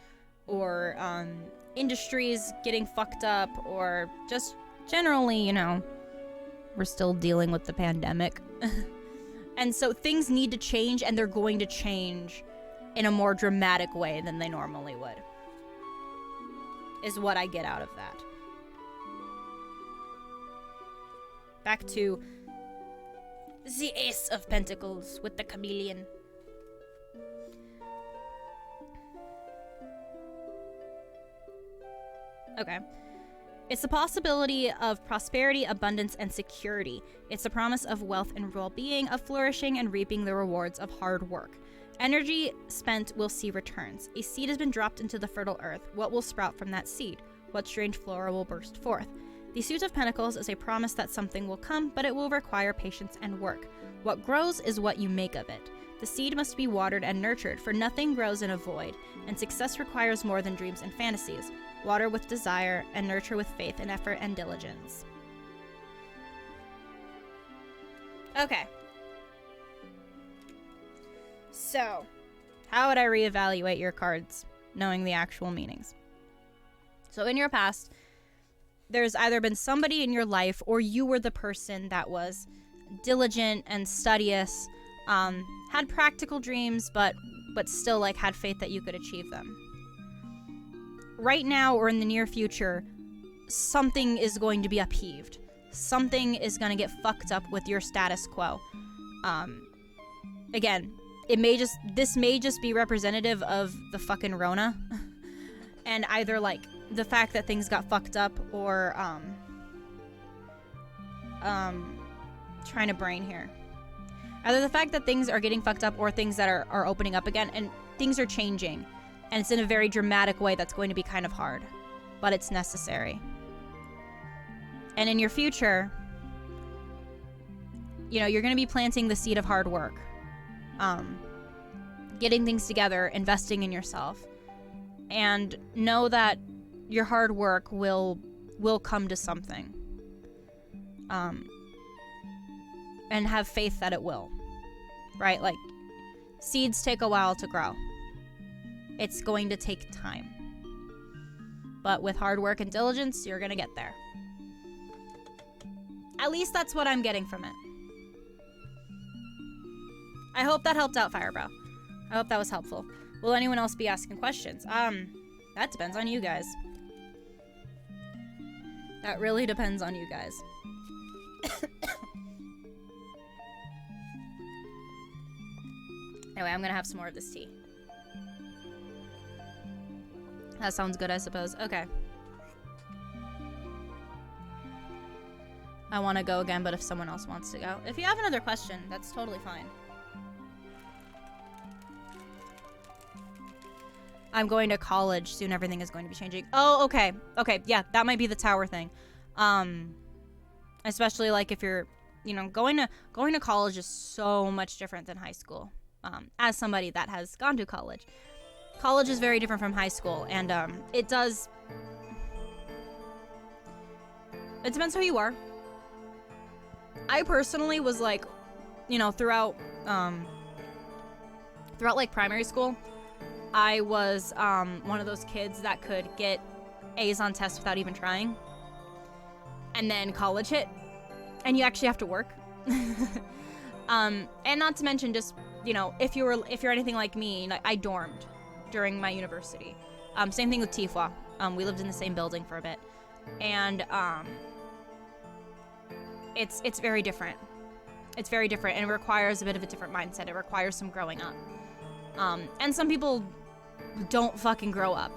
S1: or industries getting fucked up, or just generally, you know, we're still dealing with the pandemic. And so things need to change, and they're going to change in a more dramatic way than they normally would, is what I get out of that. Back to the Ace of Pentacles with the chameleon. Okay. It's the possibility of prosperity, abundance, and security. It's the promise of wealth and well-being, of flourishing and reaping the rewards of hard work. Energy spent will see returns. A seed has been dropped into the fertile earth. What will sprout from that seed? What strange flora will burst forth? The Suit of Pentacles is a promise that something will come, but it will require patience and work. What grows is what you make of it. The seed must be watered and nurtured, for nothing grows in a void, and success requires more than dreams and fantasies. Water with desire, and nurture with faith and effort and diligence. Okay. So, how would I reevaluate your cards, knowing the actual meanings? So in your past, there's either been somebody in your life, or you were the person that was diligent and studious, had practical dreams, but still like had faith that you could achieve them. Right now or in the near future, something is going to be upheaved. Something is going to get fucked up with your status quo. Again, this may just be representative of the fucking Rona. And either like the fact that things got fucked up, or trying to brain here. Either the fact that things are getting fucked up, or things that are opening up again, and things are changing. And it's in a very dramatic way that's going to be kind of hard. But it's necessary. And in your future, you know, you're going to be planting the seed of hard work. Getting things together, investing in yourself. And know that your hard work will come to something. And have faith that it will. Right? Like, seeds take a while to grow. It's going to take time. But with hard work and diligence, you're going to get there. At least that's what I'm getting from it. I hope that helped out, Firebrow. I hope that was helpful. Will anyone else be asking questions? That depends on you guys. That really depends on you guys. Anyway, I'm gonna have some more of this tea. That sounds good, I suppose. Okay. I want to go again, but if someone else wants to go. If you have another question, that's totally fine. I'm going to college. Soon everything is going to be changing. Oh, okay. Okay, yeah, that might be the tower thing. Especially like if you're, you know, going to college is so much different than high school. As somebody that has gone to college. College is very different from high school, and it depends who you are. I personally was like, you know, throughout like primary school, I was one of those kids that could get A's on tests without even trying. And then college hit, and you actually have to work. And not to mention, just, you know, if you're anything like me, like, I dormed during my university. Same thing with Tifua. We lived in the same building for a bit, and it's very different. It's very different, and it requires a bit of a different mindset. It requires some growing up. And some people don't fucking grow up.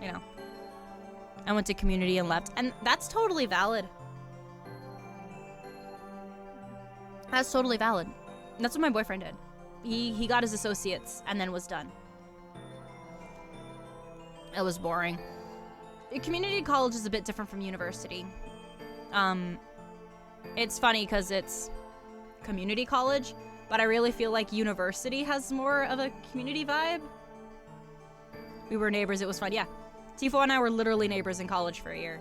S1: You know, I went to community and left, and that's totally valid. That's totally valid. That's what my boyfriend did. He got his associates and then was done. It was boring. Community college is a bit different from university. It's funny because it's community college, but I really feel like university has more of a community vibe. We were neighbors. It was fun. Yeah. Tifo and I were literally neighbors in college for a year.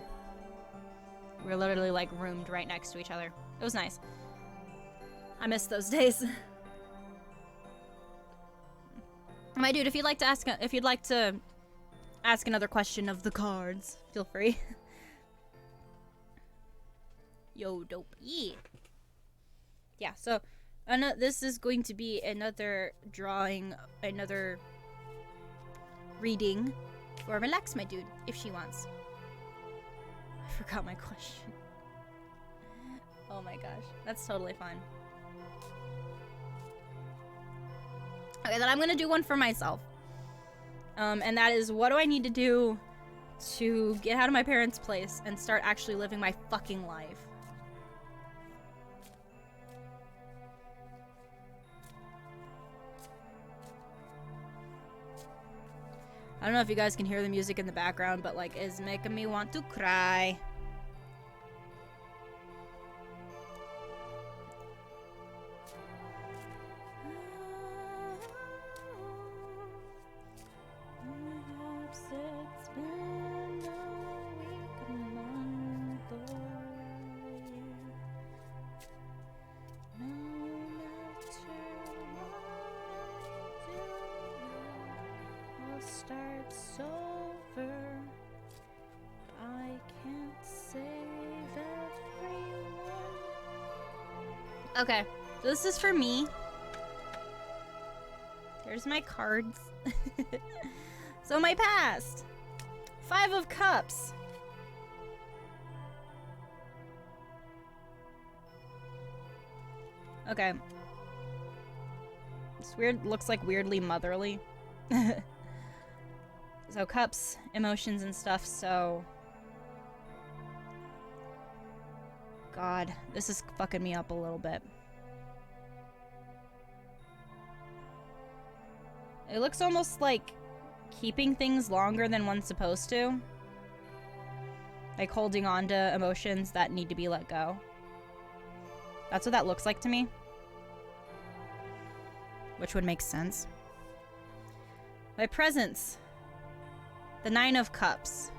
S1: We were literally like roomed right next to each other. It was nice. I miss those days. My dude, if you'd like to ask another question of the cards, feel free. Yo, dope. Yeah, so this is going to be another drawing, another reading for Relax, my dude, if she wants. I forgot my question. Oh my gosh, that's totally fine. Okay, then I'm gonna do one for myself. And that is, what do I need to do to get out of my parents' place and start actually living my fucking life? I don't know if you guys can hear the music in the background, but like, it's making me want to cry. Starts over. I can't save everyone. Okay, so this is for me. There's my cards. So my past. 5 of Cups. Okay. This weird looks like weirdly motherly. So cups, emotions and stuff, so... God, this is fucking me up a little bit. It looks almost like keeping things longer than one's supposed to. Like holding on to emotions that need to be let go. That's what that looks like to me. Which would make sense. My presence. The 9 of Cups.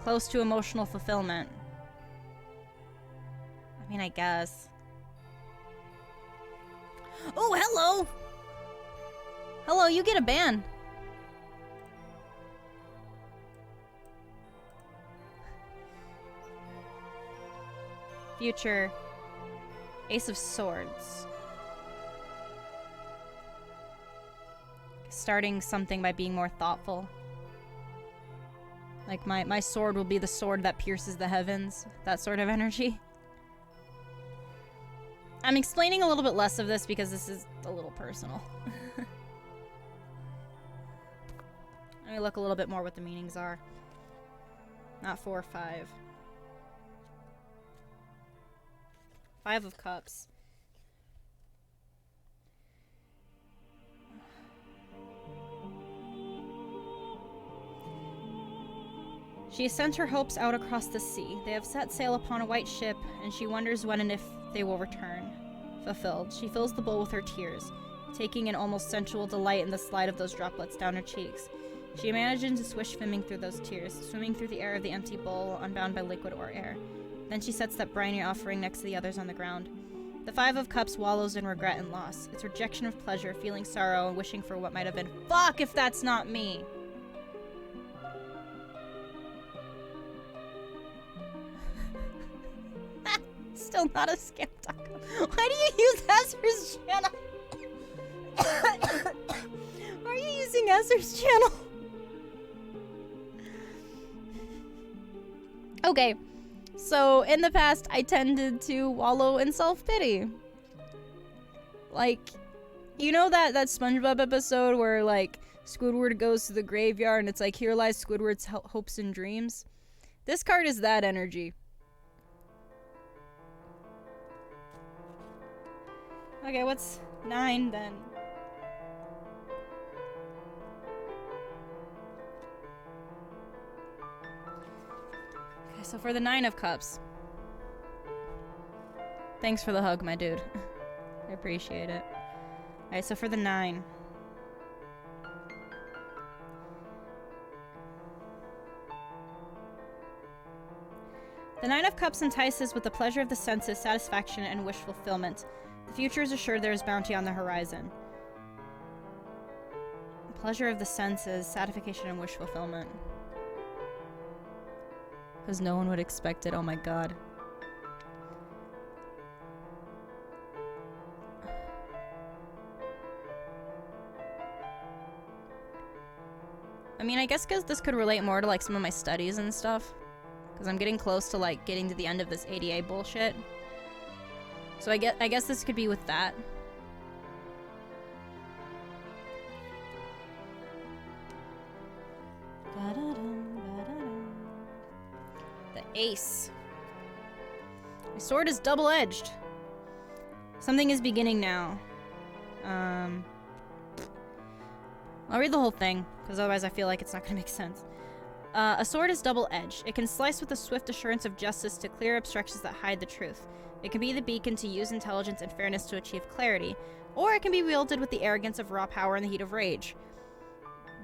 S1: Close to emotional fulfillment. I mean, I guess. Oh, hello! Hello, you get a ban. Future. Ace of Swords. Starting something by being more thoughtful. Like my sword will be the sword that pierces the heavens. That sort of energy. I'm explaining a little bit less of this because this is a little personal. Let me look a little bit more what the meanings are. Not 4 or 5. 5 of Cups. She has sent her hopes out across the sea. They have set sail upon a white ship, and she wonders when and if they will return. Fulfilled, she fills the bowl with her tears, taking an almost sensual delight in the slide of those droplets down her cheeks. She imagines a swish swimming through those tears, swimming through the air of the empty bowl, unbound by liquid or air. Then she sets that briny offering next to the others on the ground. The 5 of Cups wallows in regret and loss. Its rejection of pleasure, feeling sorrow, and wishing for what might have been. Fuck if that's not me! Still not a scam taco. Why do you use Ezra's channel? Why are you using Ezra's channel? Okay, so in the past, I tended to wallow in self-pity. Like, you know that SpongeBob episode where, like, Squidward goes to the graveyard and it's like, here lies Squidward's hopes and dreams? This card is that energy. Okay, what's 9 then? Okay, so for the 9 of Cups. Thanks for the hug, my dude. I appreciate it. Alright, so for the 9. The Nine of Cups entices with the pleasure of the senses, satisfaction, and wish fulfillment. The future is assured there is bounty on the horizon. Pleasure of the senses, satisfaction, and wish fulfillment. Because no one would expect it. Oh my god. I mean, I guess because this could relate more to like some of my studies and stuff. Because I'm getting close to like getting to the end of this ADA bullshit. So I guess this could be with that. The ace. My sword is double-edged. Something is beginning now. I'll read the whole thing, because otherwise I feel like it's not going to make sense. A sword is double-edged. It can slice with the swift assurance of justice to clear obstructions that hide the truth. It can be the beacon to use intelligence and fairness to achieve clarity, or it can be wielded with the arrogance of raw power and the heat of rage.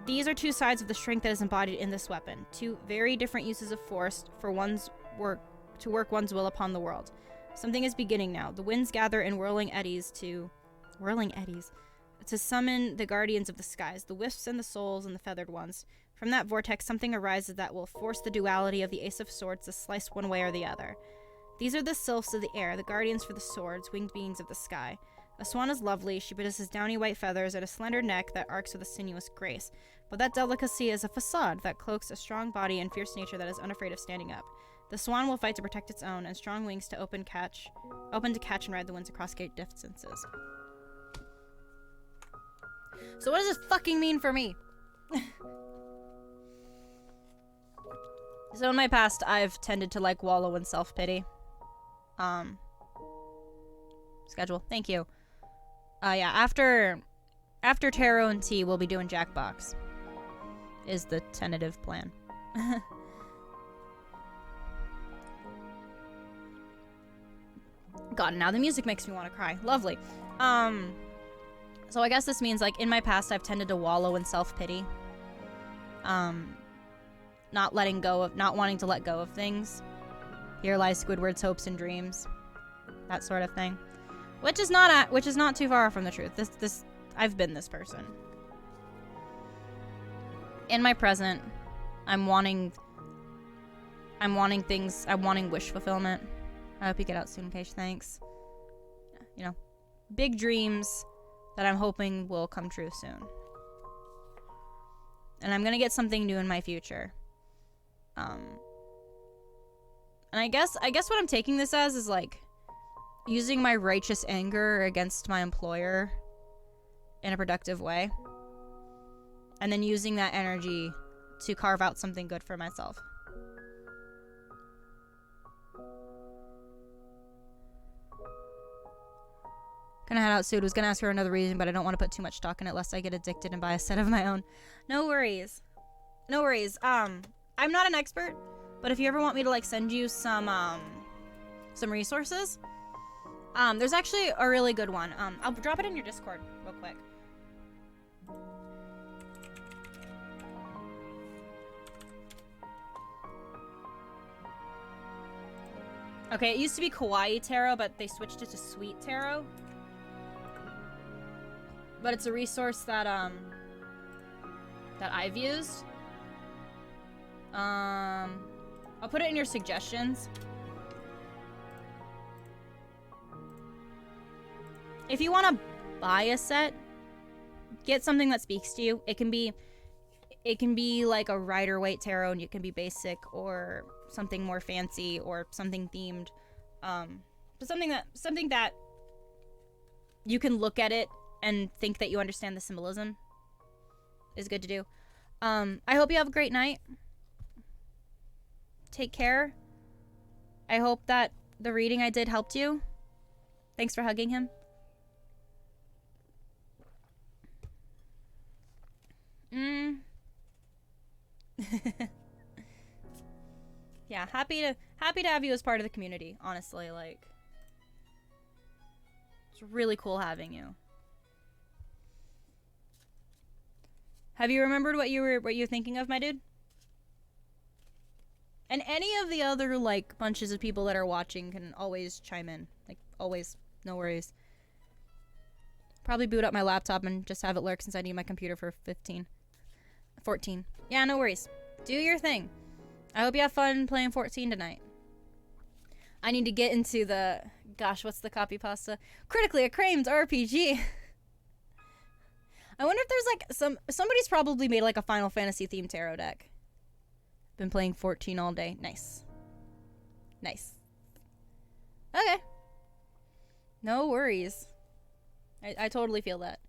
S1: These are two sides of the strength that is embodied in this weapon, two very different uses of force for one's work to work one's will upon the world. Something is beginning now. The winds gather in whirling eddies to summon the guardians of the skies, the wisps and the souls and the feathered ones. From that vortex, something arises that will force the duality of the Ace of Swords to slice one way or the other. These are the sylphs of the air, the guardians for the swords, winged beings of the sky. A swan is lovely. She possesses downy white feathers and a slender neck that arcs with a sinuous grace. But that delicacy is a facade that cloaks a strong body and fierce nature that is unafraid of standing up. The swan will fight to protect its own, and strong wings to open to catch and ride the winds across great distances. So what does this fucking mean for me? So in my past, I've tended to like wallow in self-pity. Schedule. Thank you. Yeah, after tarot and tea, we'll be doing Jackbox. Is the tentative plan. God, now the music makes me want to cry. Lovely. So I guess this means, like, in my past, I've tended to wallow in self-pity. Not wanting to let go of things. Here lies Squidward's hopes and dreams. That sort of thing. Which is not too far from the truth. I've been this person. In my present, I'm wanting wish fulfillment. I hope you get out soon, Paige. Thanks. You know, big dreams that I'm hoping will come true soon. And I'm gonna get something new in my future. And I guess what I'm taking this as is like using my righteous anger against my employer in a productive way. And then using that energy to carve out something good for myself. Gonna head out soon. Was gonna ask for another reason, but I don't want to put too much stock in it lest I get addicted and buy a set of my own. No worries. No worries. I'm not an expert, but if you ever want me to like send you some resources, there's actually a really good one. I'll drop it in your Discord real quick. Okay, it used to be Kawaii Tarot, but they switched it to Sweet Tarot. But it's a resource that I've used. I'll put it in your suggestions. If you want to buy a set, get something that speaks to you. It can be like a Rider-Waite tarot, and it can be basic or something more fancy or something themed. But something that you can look at it and think that you understand the symbolism is good to do. I hope you have a great night. Take care. I hope that the reading I did helped you. Thanks for hugging him. Yeah, happy to have you as part of the community, honestly. Like, it's really cool having you. Have you remembered what you were thinking of, my dude? And any of the other, like, bunches of people that are watching can always chime in. Like, always. No worries. Probably boot up my laptop and just have it lurk since I need my computer for 14. Yeah, no worries. Do your thing. I hope you have fun playing 14 tonight. I need to get into the... Gosh, what's the copy pasta? Critically acclaimed RPG. I wonder if there's, like, somebody's probably made, like, a Final Fantasy themed tarot deck. Been playing 14 all day. Nice. Nice. Okay. No worries. I totally feel that.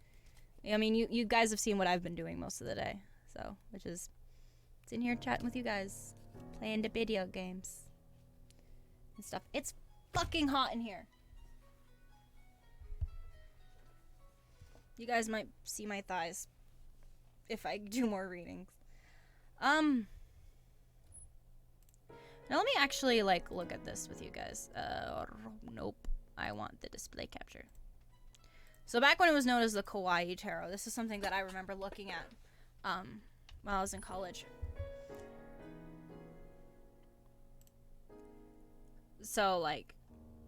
S1: I mean, you guys have seen what I've been doing most of the day. So, which is... It's in here chatting with you guys. Playing the video games. And stuff. It's fucking hot in here. You guys might see my thighs. If I do more readings. Now let me actually, like, look at this with you guys. Nope. I want the display capture. So back when it was known as the Kawaii Tarot, this is something that I remember looking at, while I was in college. So, like,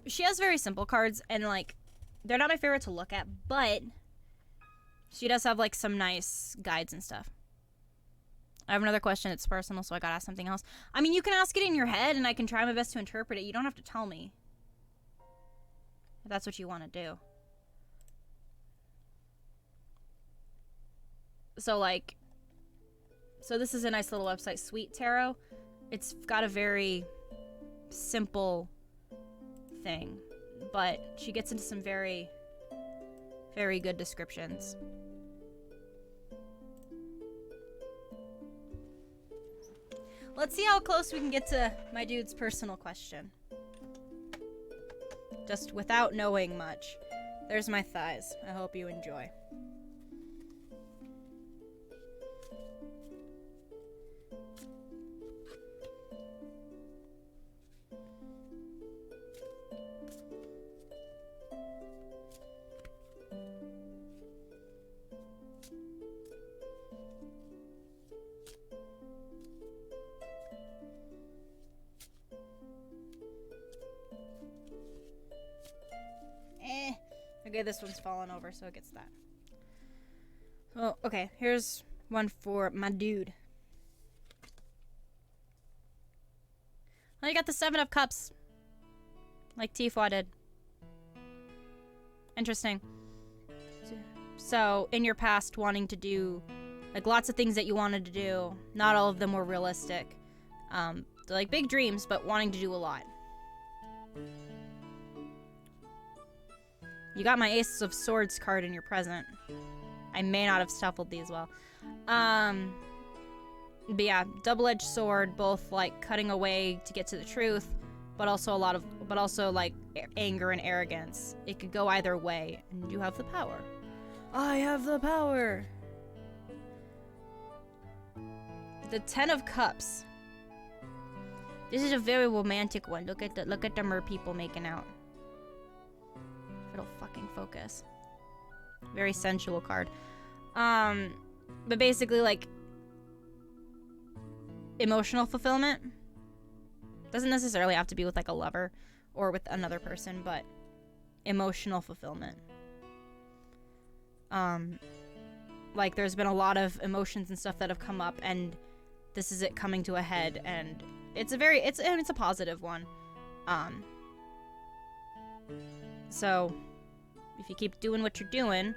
S1: she has very simple cards, and, like, they're not my favorite to look at, but she does have, like, some nice guides and stuff. I have another question. It's personal, so I gotta ask something else. I mean, you can ask it in your head, and I can try my best to interpret it. You don't have to tell me. If that's what you want to do. So, like... So this is a nice little website, Sweet Tarot. It's got a very simple thing. But she gets into some very, very good descriptions. Let's see how close we can get to my dude's personal question. Just without knowing much. There's my thighs. I hope you enjoy. Okay, this one's fallen over, so it gets that. Oh, okay, here's one for my dude. Oh, you got the 7 of Cups. Like Tifa did. Interesting. So, in your past, wanting to do, like, lots of things that you wanted to do. Not all of them were realistic. They're like big dreams, but wanting to do a lot. You got my Ace of Swords card in your present. I may not have shuffled these well. But yeah, double-edged sword, both like cutting away to get to the truth, but also like anger and arrogance. It could go either way, and you have the power. I have the power. The 10 of Cups. This is a very romantic one. Look at the mer people making out. It'll fucking focus. Very sensual card. But basically, like, emotional fulfillment. Doesn't necessarily have to be with, like, a lover or with another person, but emotional fulfillment. Like, there's been a lot of emotions and stuff that have come up, and this is it coming to a head, and it's a positive one. So, if you keep doing what you're doing,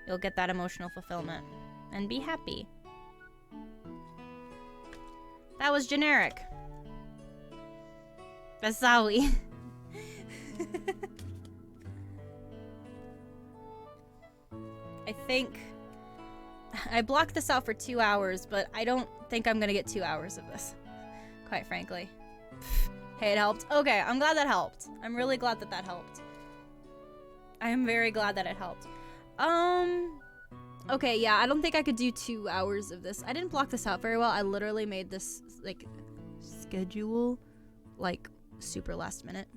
S1: you'll get that emotional fulfillment. And be happy. That was generic. Basawi. I think... I blocked this out for 2 hours, but I don't think I'm gonna get 2 hours of this. Quite frankly. Hey, it helped. Okay, I'm glad that helped. I'm really glad that that helped. I am very glad that it helped. Okay, yeah, I don't think I could do 2 hours of this. I didn't block this out very well. I literally made this, like, schedule, like, super last minute.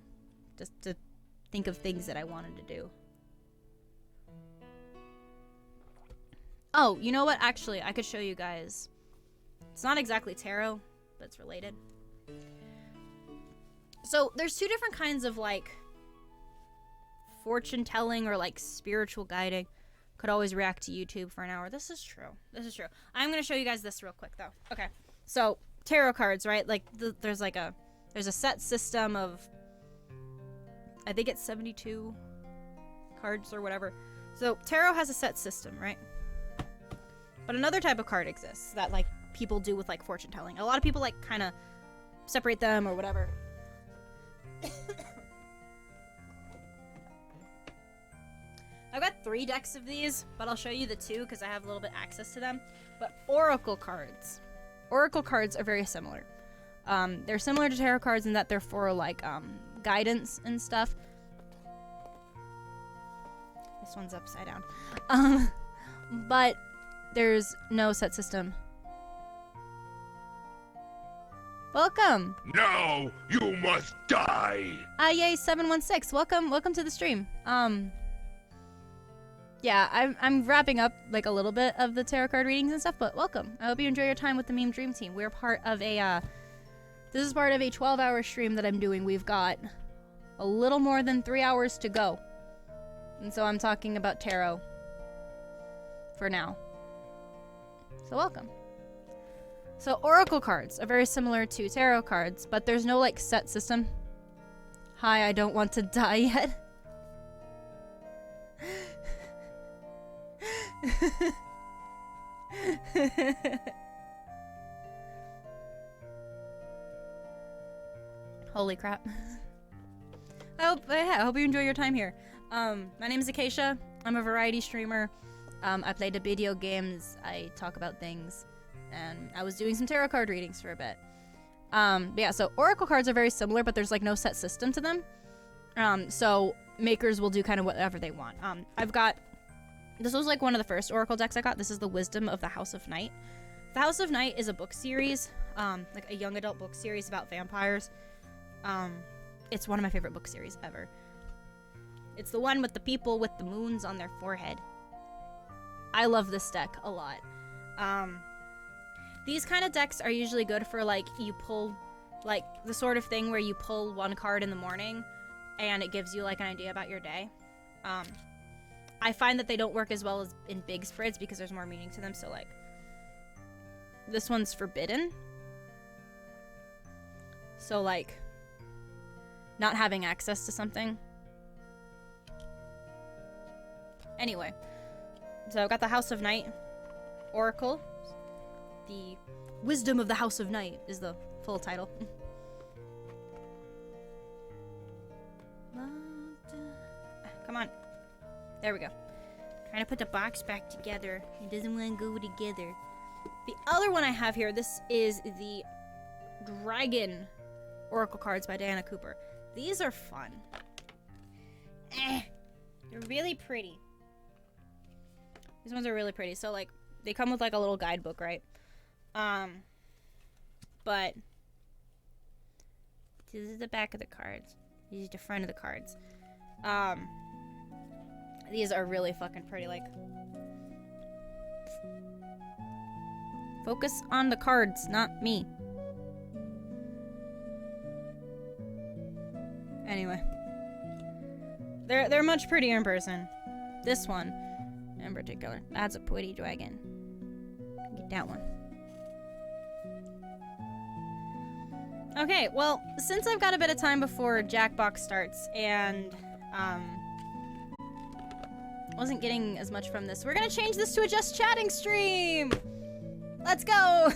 S1: Just to think of things that I wanted to do. Oh, you know what? Actually, I could show you guys. It's not exactly tarot, but it's related. So there's two different kinds of like fortune telling or like spiritual guiding. Could always react to YouTube for an hour. This is true. This is true. I'm gonna show you guys this real quick though. Okay, so tarot cards, right? Like there's a set system of, I think it's 72 cards or whatever. So tarot has a set system, right? But another type of card exists that like people do with like fortune telling. A lot of people like kind of separate them or whatever. I've got 3 decks of these, but I'll show you the 2 because I have a little bit access to them. But oracle cards. Oracle cards are very similar. They're similar to tarot cards in that they're for like guidance and stuff. This one's upside down. But there's no set system. Welcome.
S2: Now you must die.
S1: Yay 716. Welcome to the stream. Yeah, I'm wrapping up like a little bit of the tarot card readings and stuff, but welcome. I hope you enjoy your time with the Meme Dream Team. We're part of a this is part of a 12-hour stream that I'm doing. We've got a little more than 3 hours to go. And so I'm talking about tarot for now. So welcome. So oracle cards are very similar to tarot cards, but there's no like set system. Hi, I don't want to die yet. Holy crap. I hope you enjoy your time here. My name is Acacia. I'm a variety streamer. I play the video games. I talk about things. And I was doing some tarot card readings for a bit. But yeah, so oracle cards are very similar, but there's like no set system to them. So makers will do kind of whatever they want. This was like one of the first oracle decks I got. This is the Wisdom of the House of Night. The House of Night is a book series, like a young adult book series about vampires. It's one of my favorite book series ever. It's the one with the people with the moons on their forehead. I love this deck a lot. These kind of decks are usually good for like you pull, like the sort of thing where you pull one card in the morning and it gives you like an idea about your day. I find that they don't work as well as in big spreads because there's more meaning to them. So like this one's forbidden. So like not having access to something. Anyway, so I've got the House of Night Oracle. The Wisdom of the House of Night is the full title. Come on. There we go. Trying to put the box back together. It doesn't want to go together. The other one I have here, this is the Dragon Oracle cards by Diana Cooper. These are fun. They're really pretty. These ones are really pretty. So like they come with like a little guidebook, right? But this is the back of the cards. This is the front of the cards. These are really fucking pretty. Like, focus on the cards, not me. Anyway, they're much prettier in person. This one, in particular, that's a pretty dragon. Get that one. Okay, well, since I've got a bit of time before Jackbox starts and wasn't getting as much from this, we're gonna change this to a just chatting stream. Let's go.